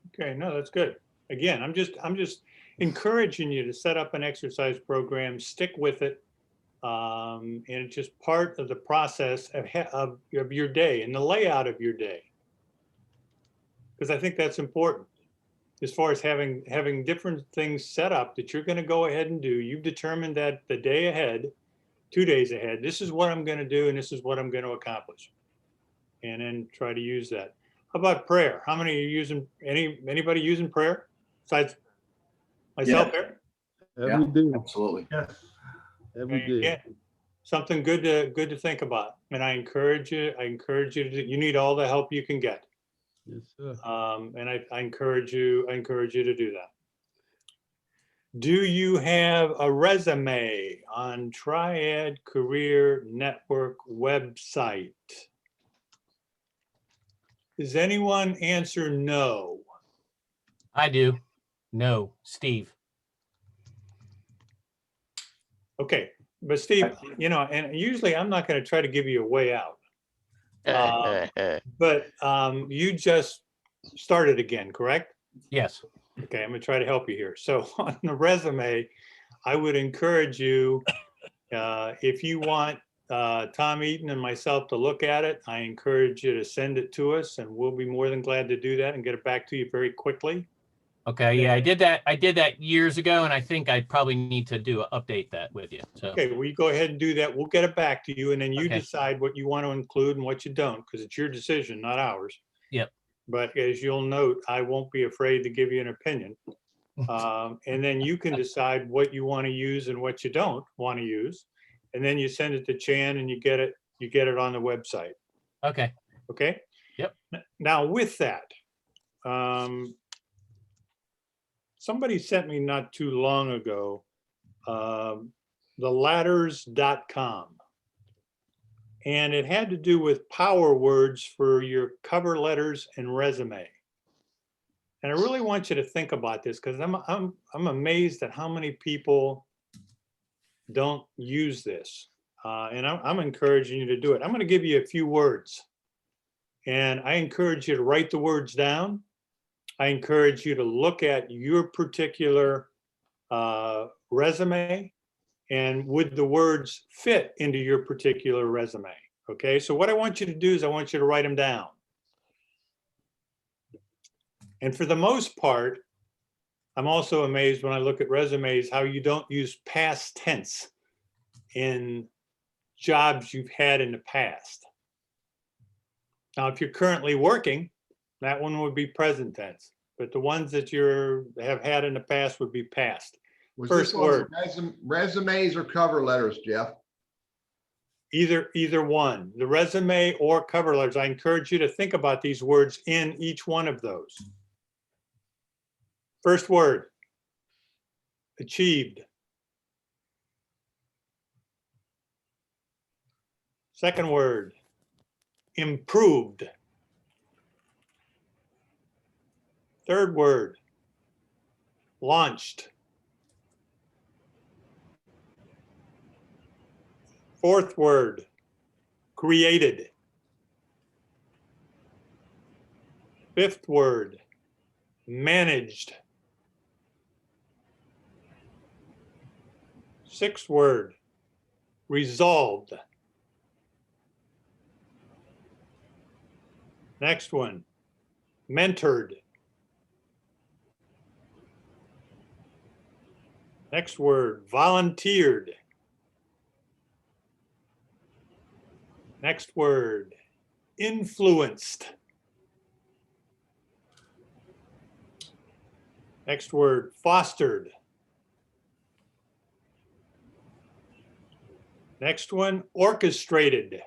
Okay, no, that's good. Again, I'm just encouraging you to set up an exercise program, stick with it. And it's just part of the process of your day and the layout of your day. Because I think that's important. As far as having different things set up that you're going to go ahead and do, you've determined that the day ahead, 2 days ahead, this is what I'm going to do and this is what I'm going to accomplish. And then try to use that. How about prayer? How many are you using? Anybody using prayer besides myself here? Every day. Absolutely. Yes. Every day. Yeah. Something good to think about. And I encourage you to, you need all the help you can get. Yes, sir. And I encourage you to do that. Do you have a resume on Triad Career Network website? Does anyone answer no? I do. No, Steve. Okay, but Steve, and usually I'm not going to try to give you a way out. But you just started again, correct? Yes. Okay, I'm gonna try to help you here. So on the resume, I would encourage you, if you want Tom Eaton and myself to look at it, I encourage you to send it to us and we'll be more than glad to do that and get it back to you very quickly. Okay. Yeah, I did that years ago, and I think I probably need to update that with you. So. Okay, well, you go ahead and do that. We'll get it back to you and then you Okay. decide what you want to include and what you don't, because it's your decision, not ours. Yep. But as you'll note, I won't be afraid to give you an opinion. And then you can decide what you want to use and what you don't want to use. And then you send it to Chan and you get it on the website. Okay. Okay? Yep. Now with that, somebody sent me not too long ago, theladders.com. And it had to do with power words for your cover letters and resume. And I really want you to think about this because I'm amazed at how many people don't use this. And I'm encouraging you to do it. I'm going to give you a few words. And I encourage you to write the words down. I encourage you to look at your particular resume and would the words fit into your particular resume? Okay, so what I want you to do is I want you to write them down. And for the most part, I'm also amazed when I look at resumes how you don't use past tense in jobs you've had in the past. Now, if you're currently working, that one would be present tense, but the ones that have had in the past would be past. Was First this on word. resumes or cover letters, Jeff? Either one, the resume or cover letters. I encourage you to think about these words in each one of those. First word, achieved. Second word, improved. Third word, launched. Fourth word, created. Fifth word, managed. Sixth word, resolved. Next one, mentored. Next word, volunteered. Next word, influenced. Next word, fostered. Next one, orchestrated.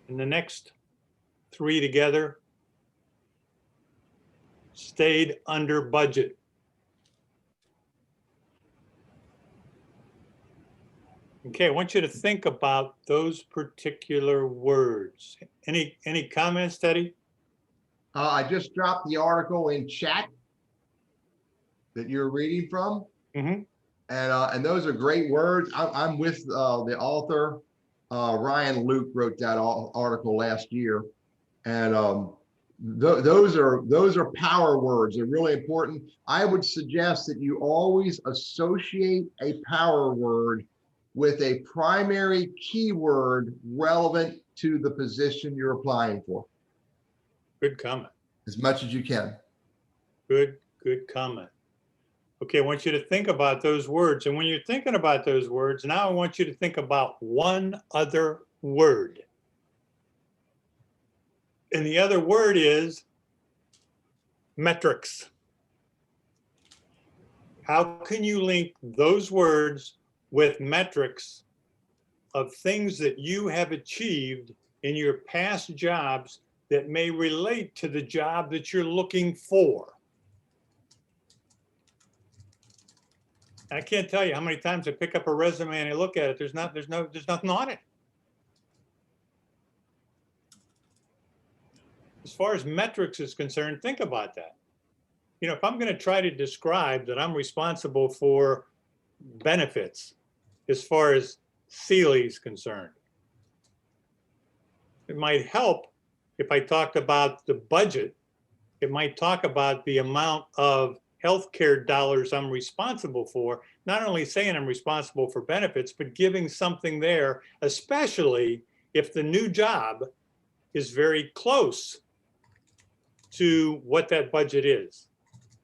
And the next three together, stayed under budget. Okay, I want you to think about those particular words. Any comments, Teddy? I just dropped the article in chat that you're reading from. Mm-hmm. And those are great words. I'm with the author. Ryan Luke wrote that article last year. And those are power words. They're really important. I would suggest that you always associate a power word with a primary keyword relevant to the position you're applying for. Good comment. As much as you can. Good comment. Okay, I want you to think about those words. And when you're thinking about those words, now I want you to think about one other word. And the other word is metrics. How can you link those words with metrics of things that you have achieved in your past jobs that may relate to the job that you're looking for? I can't tell you how many times I pick up a resume and I look at it. There's nothing on it. As far as metrics is concerned, think about that. You know, if I'm going to try to describe that I'm responsible for benefits as far as Sealy is concerned, it might help if I talked about the budget. It might talk about the amount of healthcare dollars I'm responsible for, not only saying I'm responsible for benefits, but giving something there, especially if the new job is very close to what that budget is.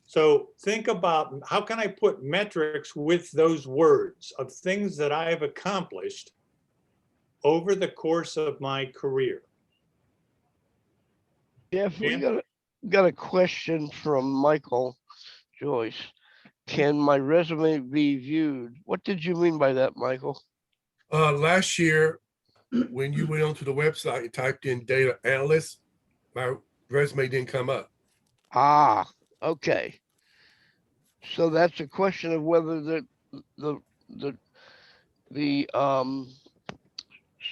So think about how can I put metrics with those words of things that I have accomplished over the course of my career. Jeff, we got a question from Michael Joyce. Can my resume be viewed? What did you mean by that, Michael? Last year, when you went onto the website and typed in data analyst, my resume didn't come up. Ah, okay. So that's a question of whether the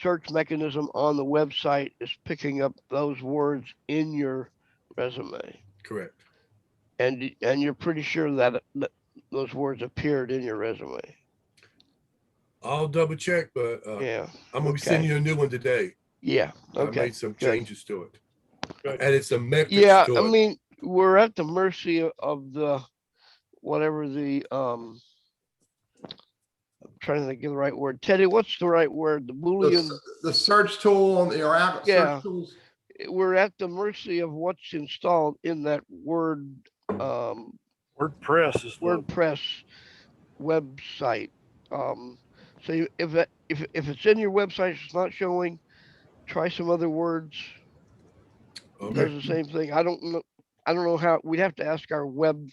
search mechanism on the website is picking up those words in your resume. Correct. And you're pretty sure that those words appeared in your resume. I'll double check, but Yeah. I'm gonna be sending you a new one today. Yeah. I Okay. made some Good. changes to it. Good. And it's a metrics Yeah, to I it. mean, we're at the mercy of the whatever the I'm trying to think of the right word. Teddy, what's the right word? The Boolean. The search tool on your app. Yeah. Search tools. We're at the mercy of what's installed in that Word WordPress is WordPress website. So if it's in your website, it's not showing, try some other words. It does the same thing. I don't know how. We'd have to ask our web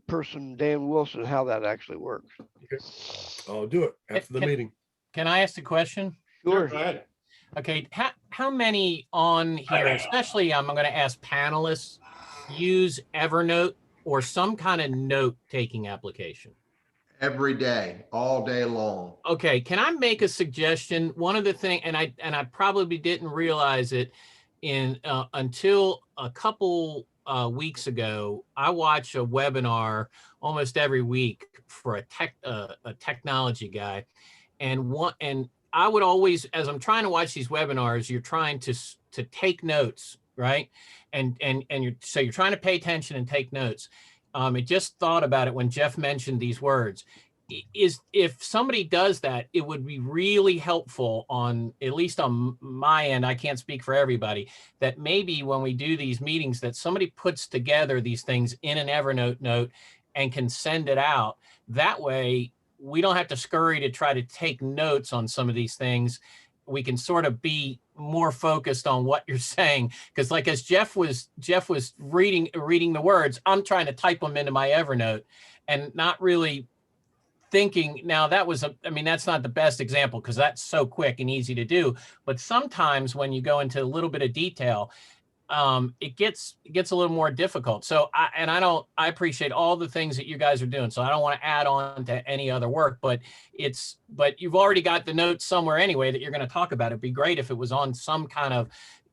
person, Dan Wilson, how that actually works. Okay. I'll do it after the meeting. Can I ask a question? Sure. Go ahead. Okay, how many on here, especially I'm going to ask panelists, use Evernote or some kind of note-taking application? Every day, all day long. Okay, can I make a suggestion? One of the thing, and I probably didn't realize it until a couple weeks ago. I watch a webinar almost every week for a technology guy, and I would always, as I'm trying to watch these webinars, you're trying to take notes, right? And you're trying to pay attention and take notes. I just thought about it when Jeff mentioned these words. If somebody does that, it would be really helpful on, at least on my end, I can't speak for everybody, that maybe when we do these meetings that somebody puts together these things in an Evernote note and can send it out. That way we don't have to scurry to try to take notes on some of these things. We can sort of be more focused on what you're saying. Because like as Jeff was reading the words, I'm trying to type them into my Evernote and not really thinking. Now that was that's not the best example because that's so quick and easy to do. But sometimes when you go into a little bit of detail, it gets a little more difficult. So I appreciate all the things that you guys are doing. So I don't want to add on to any other work, but you've already got the notes somewhere anyway that you're going to talk about. It'd be great if it was on some kind of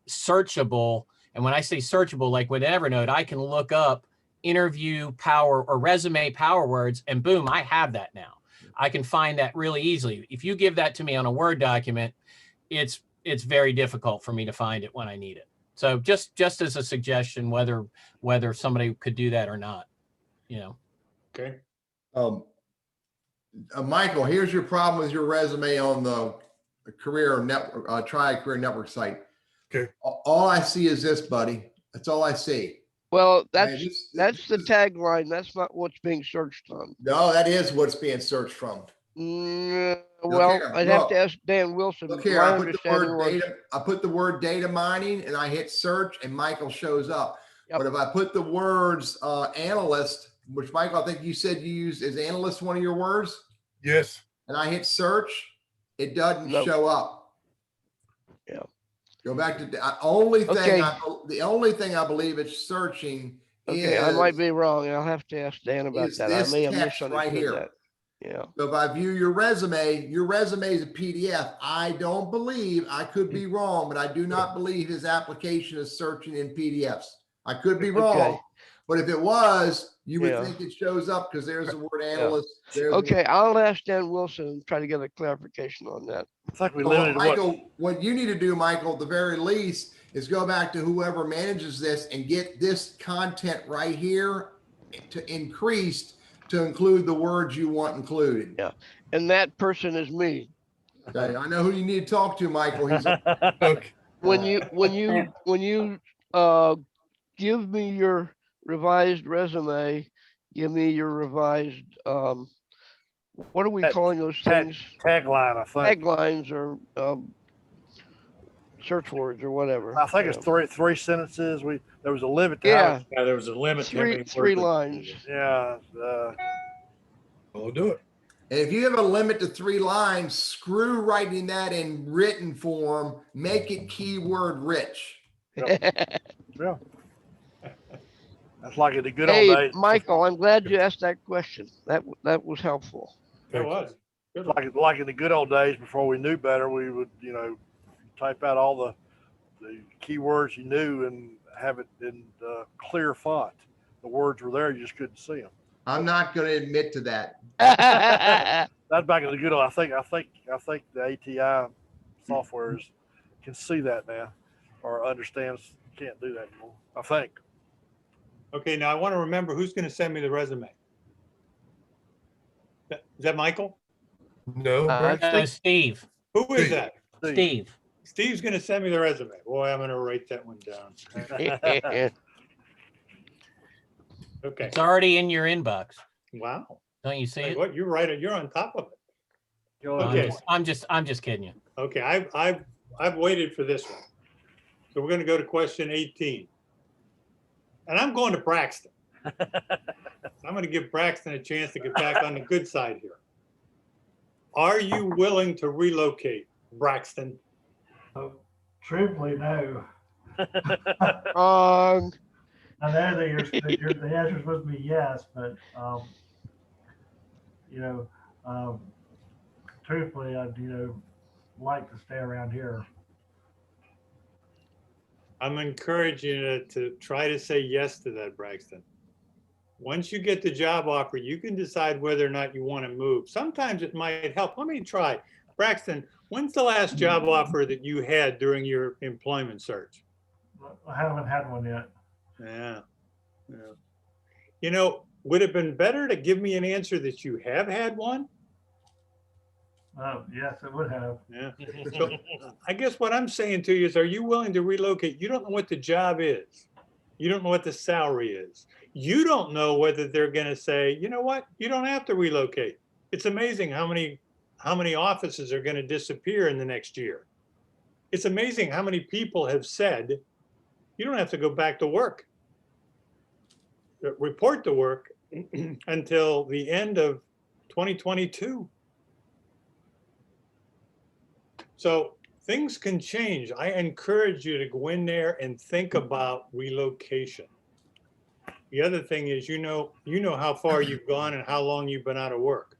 searchable. And when I say searchable, like with Evernote, I can look up interview power or resume power words and boom, I have that now. I can find that really easily. If you give that to me on a Word document, it's very difficult for me to find it when I need it. So just as a suggestion, whether somebody could do that or not, Okay. Michael, here's your problem with your resume on the career network, Triad Career Network site. Okay. All I see is this, buddy. That's all I see. Well, that's the tagline. That's not what's being searched on. No, that is what's being searched from. Well, here, I'd have to ask Dan Wilson. Look here, My I put the word understanding data. I put the word data mining, and I hit search, and Michael shows up. Yep. But if I put the words analyst, which Michael, I think you said you used, is analyst one of your words? Yes. And I hit search, it doesn't Nope. show up. Yeah. Go back to the only thing. Okay. The only thing I believe it's searching Okay, is. I might be wrong. I'll have to ask Dan about is that. I this may have text right misunderstood here. that. Yeah. So if I view your resume is a PDF. I don't believe, I could be wrong, but I do not believe his application is searching in PDFs. I could be wrong, Okay. but if it was, you would Yeah. think it shows up because there's the word analyst. There's Okay, I'll ask Dan Wilson and try to get a clarification on that. I think we Well, limited Michael, what you need to do, Michael, at the very least, is go back to whoever manages this and get this content right here to increased to include the words you want included. Yeah. And that person is me. Okay, I know who you need to talk to, Michael. He's Okay. When you give me your revised resume, give me your revised what are we calling those things? tagline, I think. Taglines or search words or whatever. I think it's three sentences. There was a limit to how Yeah, Yeah, there was a limit. to how many three words. lines. yeah. I'll do it. And if you have a limit to 3 lines, screw writing that in written form, make it keyword rich. Yeah. That's like in the good old Hey, days. Michael, I'm glad you asked that question. That was helpful. It was. Good one. Like in the good old days before we knew better, we would, type out all the keywords you knew and have it in clear font. The words were there, you just couldn't see them. I'm not going to admit to that. That's back in the good old. I think the ATI softwares can see that now, or understands. Can't do that anymore. I think. Okay, now I want to remember who's going to send me the resume. Is that Michael? No. Steve. Who is that? Steve. Steve's going to send me the resume. Boy, I'm going to write that one down. Okay. It's already in your inbox. Wow. Don't you see Hey, it? what? You're right. You're on top of it. Go Okay. ahead. I'm just kidding you. Okay. I've waited for this one. So we're going to go to question 18. And I'm going to Braxton. I'm going to give Braxton a chance to get back on the good side here. Are you willing to relocate, Braxton? Truthfully, no. Um, I know that the answer is supposed to be yes, but you know, truthfully, I'd, you know, like to stay around here. I'm encouraging you to try to say yes to that, Braxton. Once you get the job offer, you can decide whether or not you want to move. Sometimes it might help. Let me try. Braxton, when's the last job offer that you had during your employment search? I haven't had one yet. Yeah. You know, would it have been better to give me an answer that you have had one? Yes, it would have. Yeah. So I guess what I'm saying to you is, are you willing to relocate? You don't know what the job is. You don't know what the salary is. You don't know whether they're going to say, you know what, you don't have to relocate. It's amazing how many offices are going to disappear in the next year. It's amazing how many people have said, you don't have to go back to work, report to work until the end of 2022. So things can change. I encourage you to go in there and think about relocation. The other thing is, you know how far you've gone and how long you've been out of work.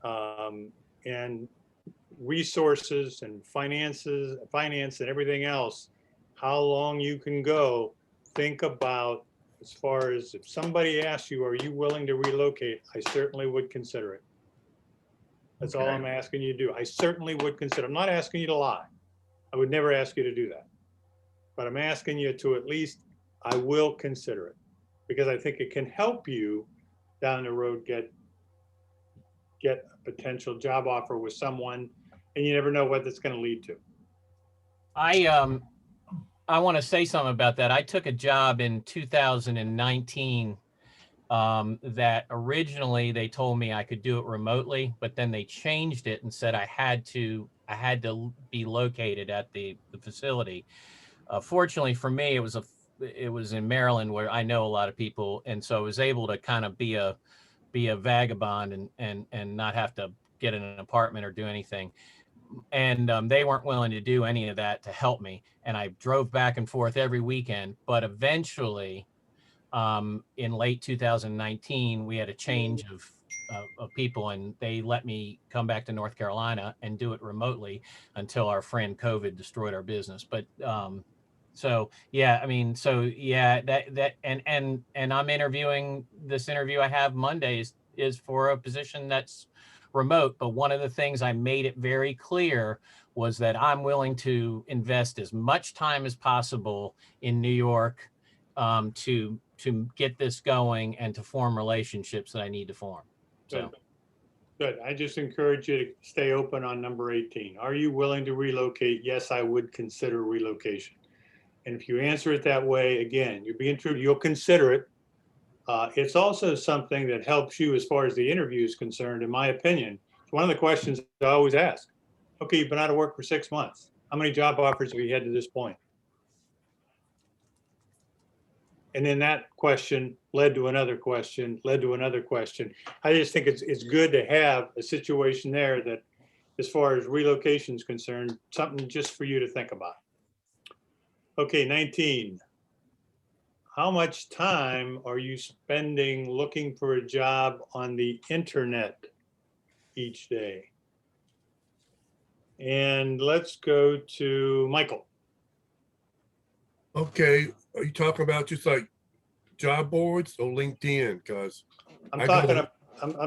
And resources and finance and everything else, how long you can go. Think about, as far as if somebody asks you, are you willing to relocate? I certainly would consider it. That's all I'm asking you to do. I certainly would consider. I'm not asking you to lie. I would never ask you to do that. But I'm asking you to at least, I will consider it, because I think it can help you down the road get a potential job offer with someone, and you never know what that's going to lead to. I want to say something about that. I took a job in 2019 that originally they told me I could do it remotely, but then they changed it and said I had to be located at the facility. Fortunately for me, it was in Maryland, where I know a lot of people, and so I was able to kind of be a vagabond and not have to get in an apartment or do anything. And they weren't willing to do any of that to help me, and I drove back and forth every weekend. But eventually, in late 2019, we had a change of people, and they let me come back to North Carolina and do it remotely until our friend COVID destroyed our business. But so yeah, I mean, so yeah, and I'm interviewing. This interview I have Monday is for a position that's remote. But one of the things I made it very clear was that I'm willing to invest as much time as possible in New York to get this going and to form relationships that I need to form. So Good. I just encourage you to stay open on number 18. Are you willing to relocate? Yes, I would consider relocation. And if you answer it that way, again, you're being true, you'll consider it. It's also something that helps you as far as the interview is concerned, in my opinion. It's one of the questions I always ask. Okay, you've been out of work for 6 months. How many job offers have you had to this point? And then that question led to another question, led to another question. I just think it's good to have a situation there that, as far as relocation is concerned, something just for you to think about. Okay, 19. How much time are you spending looking for a job on the internet each day? And let's go to Michael. Okay, are you talking about just like job boards or LinkedIn? Because I'm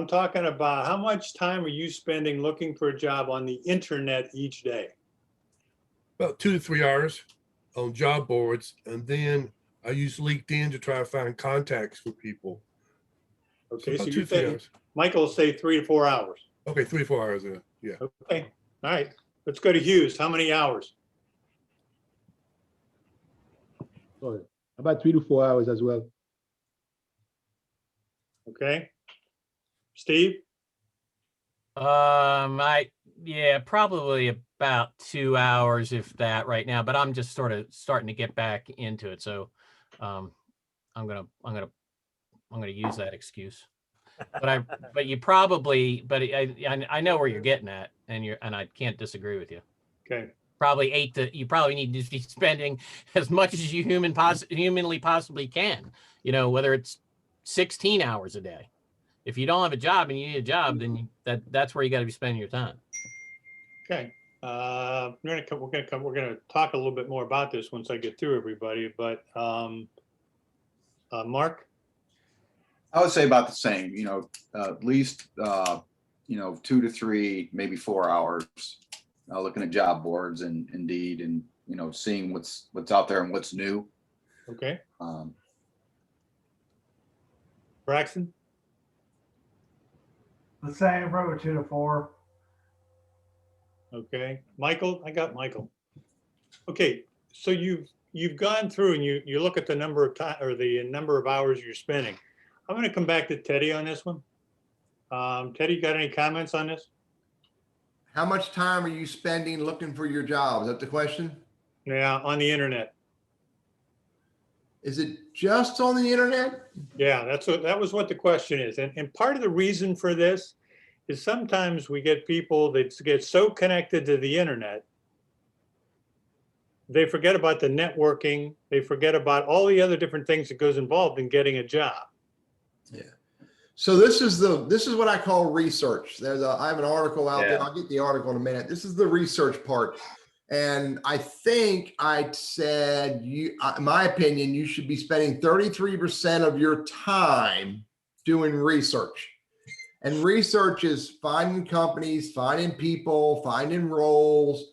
talking about how much time are you spending looking for a job on the internet each day? about 2 to 3 hours on job boards, and then I use LinkedIn to try to find contacts for people. Okay, so about 2 you to 3 say, hours. Michael, say 3 to 4 hours. Okay, 3 to 4 hours. Yeah. Okay, all right. Let's go to Hughes. How many hours? Sorry, about 3 to 4 hours as well. Okay. Steve? Yeah, probably about 2 hours, if that, right now. But I'm just sort of starting to get back into it, so I'm gonna use that excuse. But you probably, but I know where you're getting at, and I can't disagree with you. Okay. You probably need to be spending as much as you humanly possibly can. You know, whether it's 16 hours a day. If you don't have a job and you need a job, then that's where you got to be spending your time. Okay. We're gonna talk a little bit more about this once I get through everybody, but Mark? I would say about the same, at least, 2 to 3, maybe 4 hours, looking at job boards and Indeed and, seeing what's out there and what's new. Okay. Braxton? The same, probably 2 to 4. Okay. Michael? I got Michael. Okay, so you've gone through and you look at the number of time or the number of hours you're spending. I'm going to come back to Teddy on this one. Teddy, got any comments on this? How much time are you spending looking for your job? Is that the question? Yeah, on the internet. Is it just on the internet? Yeah, that was what the question is. And part of the reason for this is sometimes we get people that get so connected to the internet, they forget about the networking, they forget about all the other different things that goes involved in getting a job. Yeah. So this is what I call research. I have an article out there. I'll get the article in a minute. This is the research part. And I think I said, in my opinion, you should be spending 33% of your time doing research. And research is finding companies, finding people, finding roles,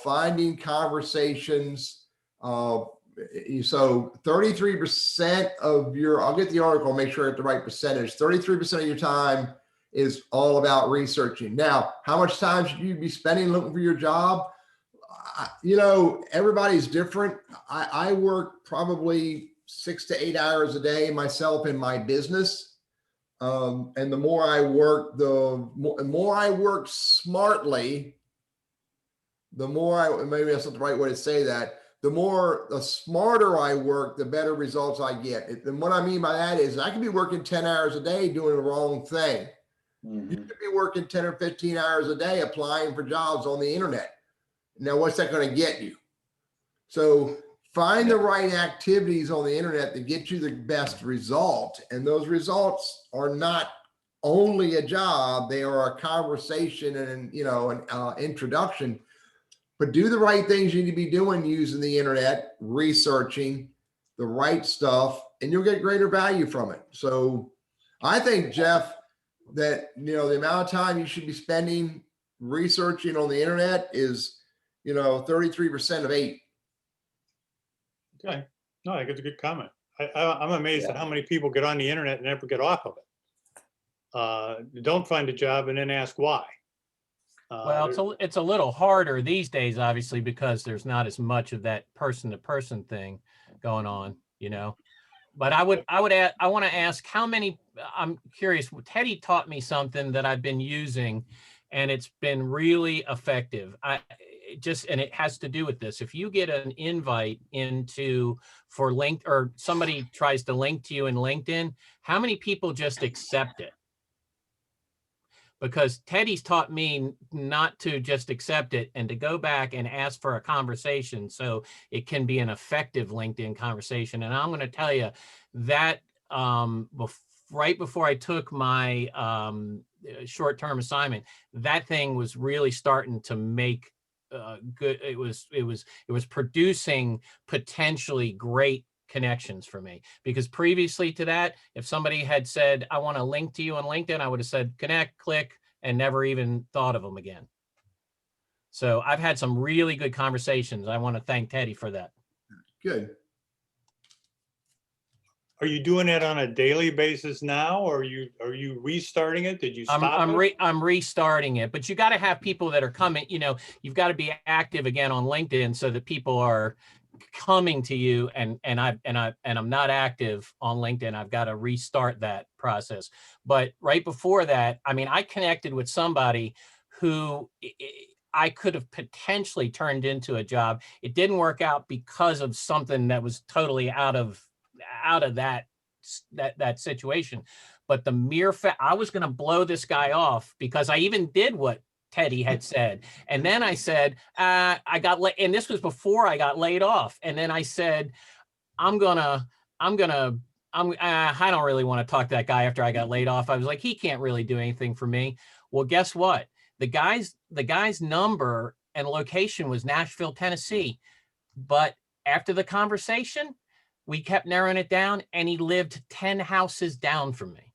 finding conversations. So 33% of I'll get the article, make sure I get the right percentage. 33% of your time is all about researching. Now, how much time should you be spending looking for your job? Everybody's different. I work probably 6 to 8 hours a day myself in my business. And the more I work, the more I work smartly, maybe that's not the right way to say that. The smarter I work, the better results I get. And what I mean by that is I can be working 10 hours a day doing the wrong thing. Mm-hmm. You could be working 10 or 15 hours a day applying for jobs on the internet. Now, what's that going to get you? So find the right activities on the internet that get you the best result. And those results are not only a job, they are a conversation and, an introduction. But do the right things you need to be doing using the internet, researching the right stuff, and you'll get greater value from it. So I think, Jeff, that, the amount of time you should be spending researching on the internet is, 33% of 8. Okay. No, I think it's a good comment. I'm amazed at how many people get on the internet and never get off of it. Don't find a job and then ask why. Well, it's a little harder these days, obviously, because there's not as much of that person-to-person thing going on, But I want to ask how many. I'm curious. Teddy taught me something that I've been using, and it's been really effective. And it has to do with this. If you get an invite for link, or somebody tries to link to you in LinkedIn, how many people just accept it? Because Teddy's taught me not to just accept it and to go back and ask for a conversation so it can be an effective LinkedIn conversation. And I'm going to tell you that right before I took my short-term assignment, that thing was really starting to make good. It was producing potentially great connections for me, because previously to that, if somebody had said, I want to link to you on LinkedIn, I would have said, connect, click, and never even thought of them again. So I've had some really good conversations. I want to thank Teddy for that. Good. Are you doing it on a daily basis now, or are you restarting it? Did you stop I'm restarting it, but you got to have people that are coming. You've got to be active again on LinkedIn so that people are coming to you. And I'm not active on LinkedIn. I've got to restart that process. But right before that, I connected with somebody who I could have potentially turned into a job. It didn't work out because of something that was totally out of that situation. But the mere fact, I was going to blow this guy off, because I even did what Teddy had said. And then I said, I got and this was before I got laid off. And then I said, I'm gonna I don't really want to talk to that guy after I got laid off. I was like, he can't really do anything for me. Well, guess what? The guy's number and location was Nashville, Tennessee. But after the conversation, we kept narrowing it down, and he lived 10 houses down from me.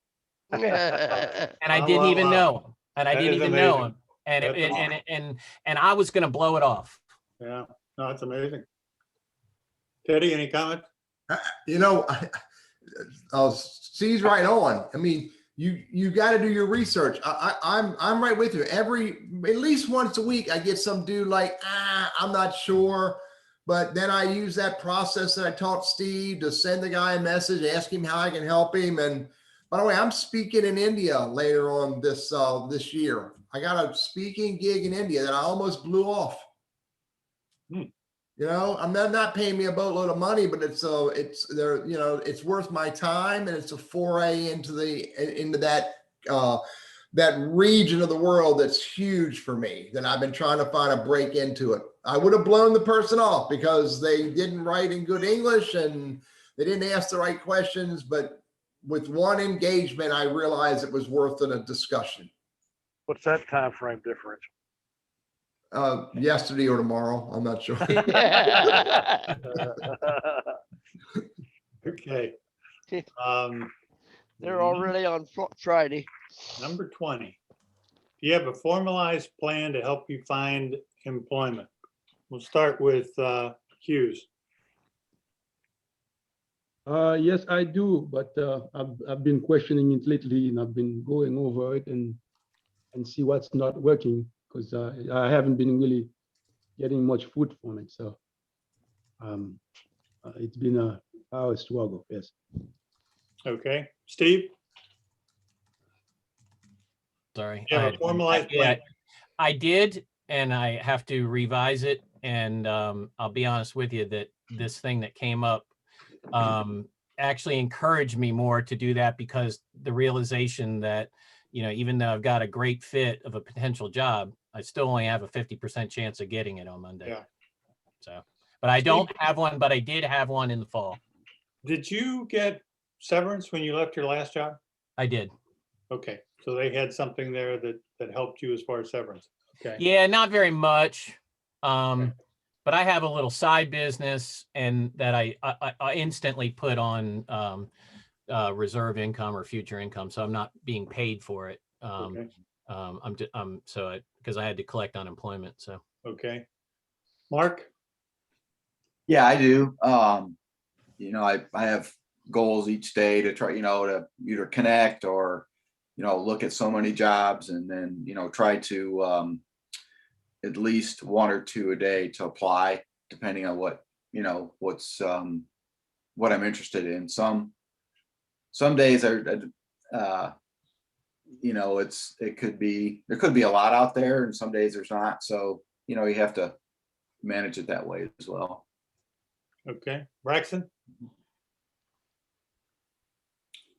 And I didn't even know him. And I That didn't is even know amazing. him. And That's it, amazing. and I was going to blow it off. Yeah, no, that's amazing. Teddy, any comment? You know, Steve's right on. I mean, you got to do your research. I'm right with you. At least once a week, I get some dude like, I'm not sure. But then I use that process that I taught Steve to send the guy a message, ask him how I can help him. And by the way, I'm speaking in India later on this year. I got a speaking gig in India that I almost blew off. You know, I'm not paying me a boatload of money, but it's there, you know, it's worth my time, and it's a foray into that region of the world that's huge for me, that I've been trying to find a break into it. I would have blown the person off because they didn't write in good English and they didn't ask the right questions, but with one engagement, I realized it was worth a discussion. What's that time frame difference? Yesterday or tomorrow, I'm not sure. Okay. They're already on Friday. Number 20. Do you have a formalized plan to help you find employment? We'll start with Hughes. Yes, I do, but I've been questioning it lately, and I've been going over it and see what's not working, because I haven't been really getting much food from it. So it's been a power struggle. Yes. Okay, Steve. Sorry. You have a formalized plan. I did, and I have to revise it. And I'll be honest with you that this thing that came up actually encouraged me more to do that, because the realization that, you know, even though I've got a great fit of a potential job, I still only have a 50% chance of getting it on Monday. Yeah. So, but I don't have one, but I did have one in the fall. Did you get severance when you left your last job? I did. Okay, so they had something there that helped you as far as severance. Okay. Yeah, not very much. But I have a little side business, and that I instantly put on reserve income or future income, so I'm not being paid for it. Okay. Because I had to collect unemployment. So Okay, Mark. Yeah, I do. You know, I have goals each day to try, you know, to either connect or, you know, look at so many jobs, and then, you know, try to at least one or two a day to apply, depending on what, you know, what I'm interested in. Some days are, you know, there could be a lot out there, and some days there's not. So, you know, you have to manage it that way as well. Okay, Braxton.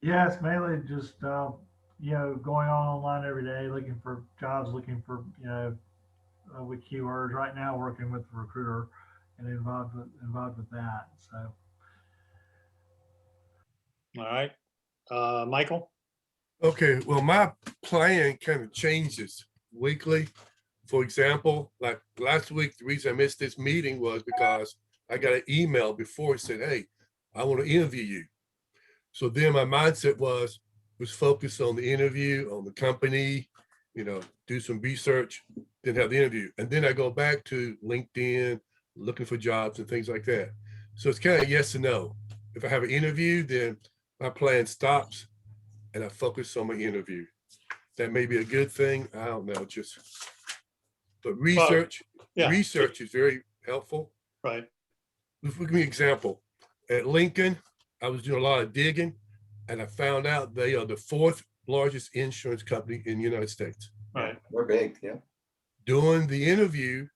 Yeah, it's mainly just you know, going on online every day, looking for jobs, looking for, you know, with keywords. Right now, working with the recruiter and involved with that. So. All right, Michael. Okay, well, my plan kind of changes weekly. For example, like last week, the reason I missed this meeting was because I got an email before it said, hey, I want to interview you. So then my mindset was focused on the interview, on the company, you know, do some research, then have the interview. And then I go back to LinkedIn, looking for jobs and things like that. So it's kind of yes and no. If I have an interview, then my plan stops and I focus on my interview. That may be a good thing. I don't know, but research is very helpful. Right. Give me an example. At Lincoln, I was doing a lot of digging, and I found out they are the 4th largest insurance company in the United States. Right. We're big, yeah. During the interview,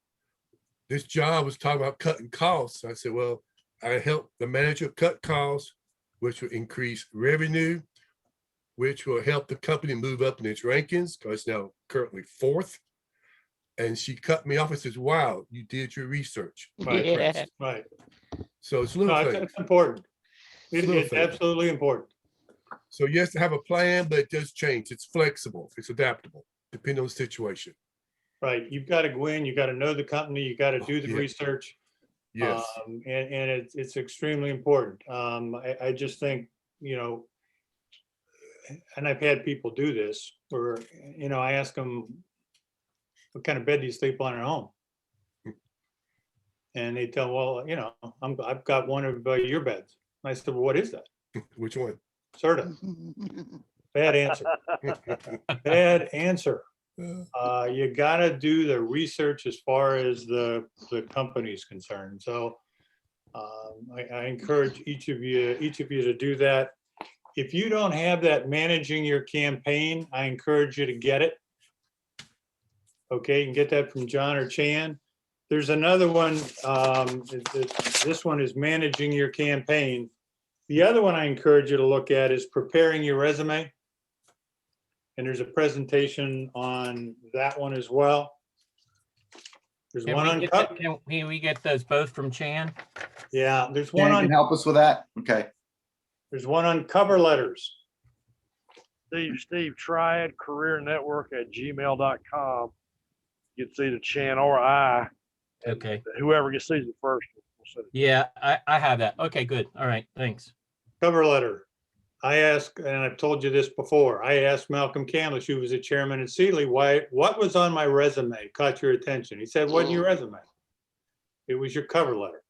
this job was talking about cutting costs. I said, well, I help the manager cut costs, which will increase revenue, which will help the company move up in its rankings, because it's now currently 4th. And she cut me off and says, wow, you did your research. Right. Yeah. Right. So it's a little thing. That's important. It's thing. absolutely important. So yes, to have a plan, but it does change. It's flexible. It's adaptable, depending on the situation. Right. You've got to go in, you got to know the company, you got to do the Yeah. research. Yes. And it's extremely important. I just think, you know, and I've had people do this where, you know, I ask them, what kind of bed do you sleep on at home? And they tell, well, you know, I've got one of your beds. And I said, well, what is that? Which one? Serta. Bad answer. Bad answer. You gotta do the research as far as the company's concerned. So I encourage each of you to do that. If you don't have that managing your campaign, I encourage you to get it. Okay, you can get that from John or Chan. There's another one. This one is managing your campaign. The other one I encourage you to look at is preparing your resume. And there's a presentation on that one as well. There's one on cut. Can we get those both from Chan? Yeah, there's one Dan on, can help us with that. Okay. there's one on cover letters. Steve, Triad Career Network at gmail.com. You can see the Chan or I. and Okay. Whoever gets sees it first. We'll send it. Yeah, I have that. Okay, good. All right, thanks. Cover letter. I asked, and I've told you this before, I asked Malcolm Candlish, who was a chairman at Sealy, what was on my resume caught your attention? He said, wasn't your resume. It was your cover letter.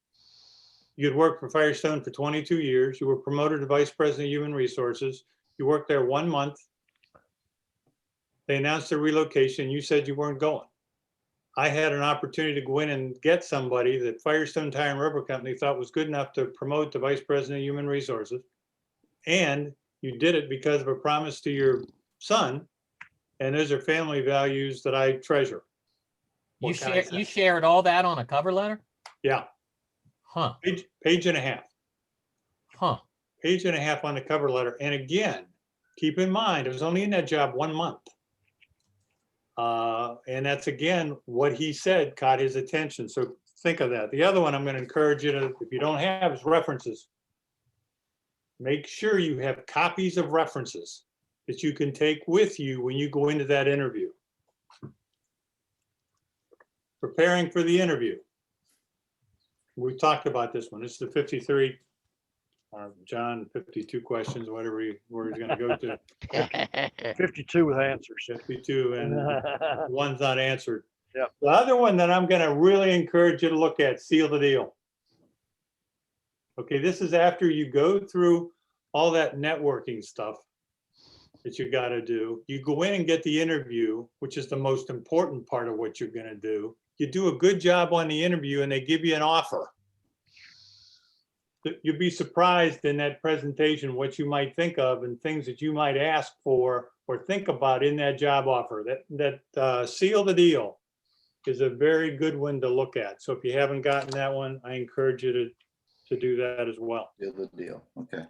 You had worked for Firestone for 22 years. You were promoted to Vice President of Human Resources. You worked there 1 month. They announced the relocation. You said you weren't going. I had an opportunity to go in and get somebody that Firestone Tire and Rubber Company thought was good enough to promote to Vice President of Human Resources. And you did it because of a promise to your son. And those are family values that I treasure. You shared all that on a cover letter? Yeah. Huh. Page and a half. Huh. Page and a half on the cover letter. And again, keep in mind, I was only in that job 1 month. And that's again, what he said caught his attention. So think of that. The other one I'm going to encourage you to, if you don't have, is references. Make sure you have copies of references that you can take with you when you go into that interview. Preparing for the interview. We talked about this one. This is the 53, John, 52 questions, whatever where he's going to go to. 52 with answers. 52 and one's not answered. Yep. The other one that I'm going to really encourage you to look at, seal the deal. Okay, this is after you go through all that networking stuff that you got to do. You go in and get the interview, which is the most important part of what you're going to do. You do a good job on the interview and they give you an offer. You'd be surprised in that presentation what you might think of and things that you might ask for or think about in that job offer. That seal the deal is a very good one to look at. So if you haven't gotten that one, I encourage you to do that as well. Seal the deal. Okay.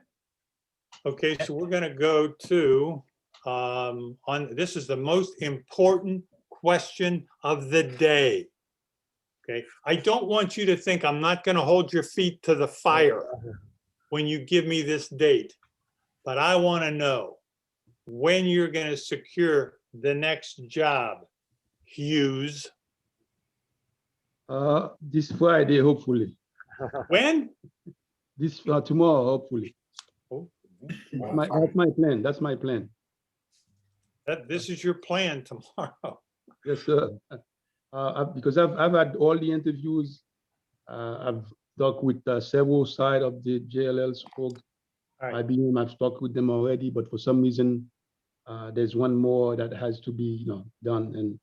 Okay, so we're going to go to this is the most important question of the day. Okay, I don't want you to think I'm not going to hold your feet to the fire when you give me this date, but I want to know when you're going to secure the next job, Hughes. This Friday, hopefully. When? This tomorrow, hopefully. Oh, That's my plan. That's my plan. this is your plan tomorrow. Yes, sir. Because I've had all the interviews. I've talked with several sides of the JLL's folk. Right. IBM, I've talked with them already, but for some reason, there's one more that has to be, done. And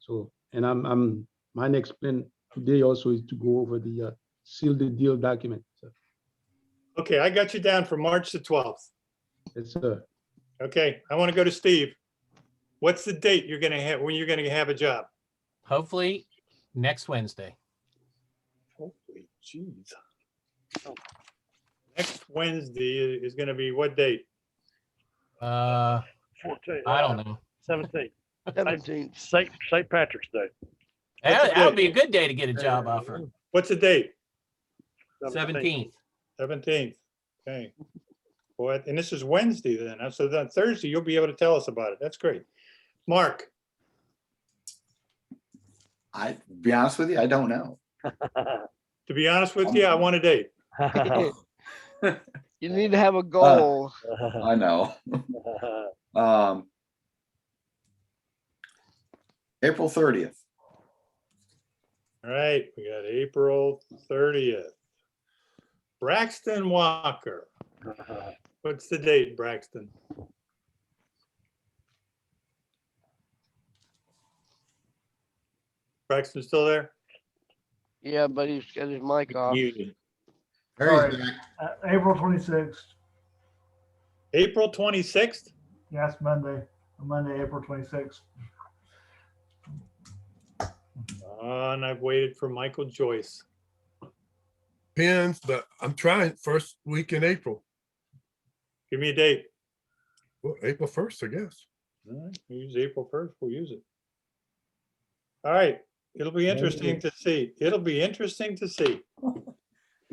so, and my next plan today also is to go over the seal the deal document. So. Okay, I got you down for March the 12th. Yes, sir. Okay, I want to go to Steve. What's the date you're going to have when you're going to have a job? Hopefully next Wednesday. Holy jeez. Next Wednesday is going to be what date? 14, I don't know. 17. 17th. St. Patrick's Day. That would be a good day to get a job offer. What's the date? 17th. 17th. Okay. Boy, and this is Wednesday then. So then Thursday, you'll be able to tell us about it. That's great. Mark, I be honest with you, I don't know. to be honest with you, I want a date. You need to have a goal. I know. April 30th. All right, we got April 30th. Braxton Walker. What's the date, Braxton? Braxton still there? Yeah, but he's got his mic off. Muted. There he's Sorry. back. April 26th. April 26th? Yes, Monday, April 26th. And I've waited for Michael Joyce. Depends, but I'm trying first week in April. Give me a date. Well, April 1st, I guess. All right, use April 1st, we'll use it. All right, it'll be interesting to see. It'll be interesting to see.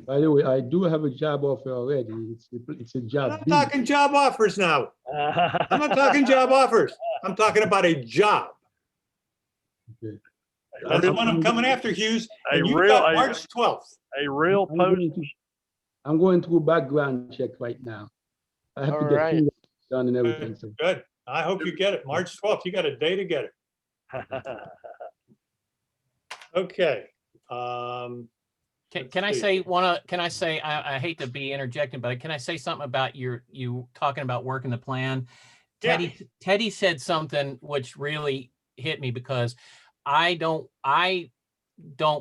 By the way, I do have a job offer already. It's a I'm job. not talking job offers now. I'm not talking job offers. I'm talking about a job. Okay. That's the one I'm coming after, Hughes. And you real- got March 12th. A real post. I'm going through a background check right now. I have to get Alright. things done and everything. So Good. I hope you get it. March 12th. You got a day to get it. Okay. Can I say I hate to be interjecting, but can I say something about you talking about working the plan? Yeah. Teddy said something which really hit me because I don't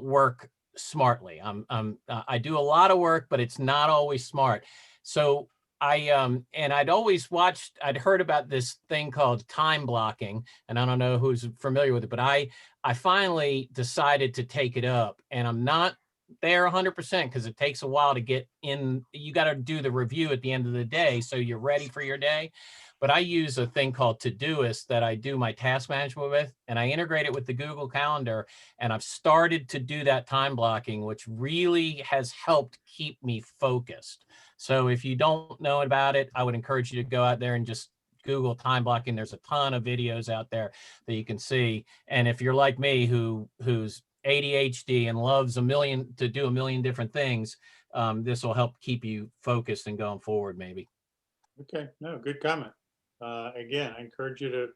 work smartly. I do a lot of work, but it's not always smart. So and I'd heard about this thing called time blocking, and I don't know who's familiar with it, but I finally decided to take it up, and I'm not there 100% because it takes a while to get in. You got to do the review at the end of the day, so you're ready for your day. But I use a thing called Todoist that I do my task management with, and I integrate it with the Google Calendar, and I've started to do that time blocking, which really has helped keep me focused. So if you don't know about it, I would encourage you to go out there and just Google time blocking. There's a ton of videos out there that you can see. And if you're like me, who's ADHD and loves to do a million different things, this will help keep you focused and going forward, maybe. Okay, no, good comment. Again, I encourage you to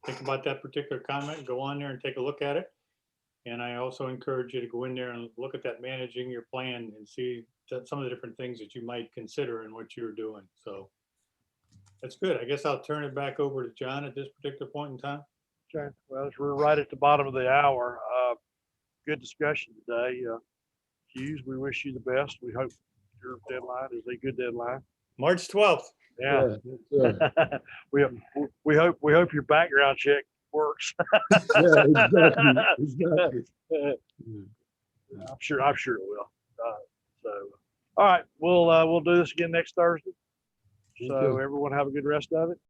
think about that particular comment, go on there and take a look at it. And I also encourage you to go in there and look at that managing your plan and see some of the different things that you might consider in what you're doing. So that's good. I guess I'll turn it back over to John at this particular point in time. Okay, well, we're right at the bottom of the hour. Good discussion today. Hughes, we wish you the best. We hope your deadline is a good deadline. March 12th. Yeah. yeah. We hope your background check works. Yeah, exactly. I'm sure it will. So, all right, we'll do this again next Thursday. Thank So you. everyone have a good rest of it.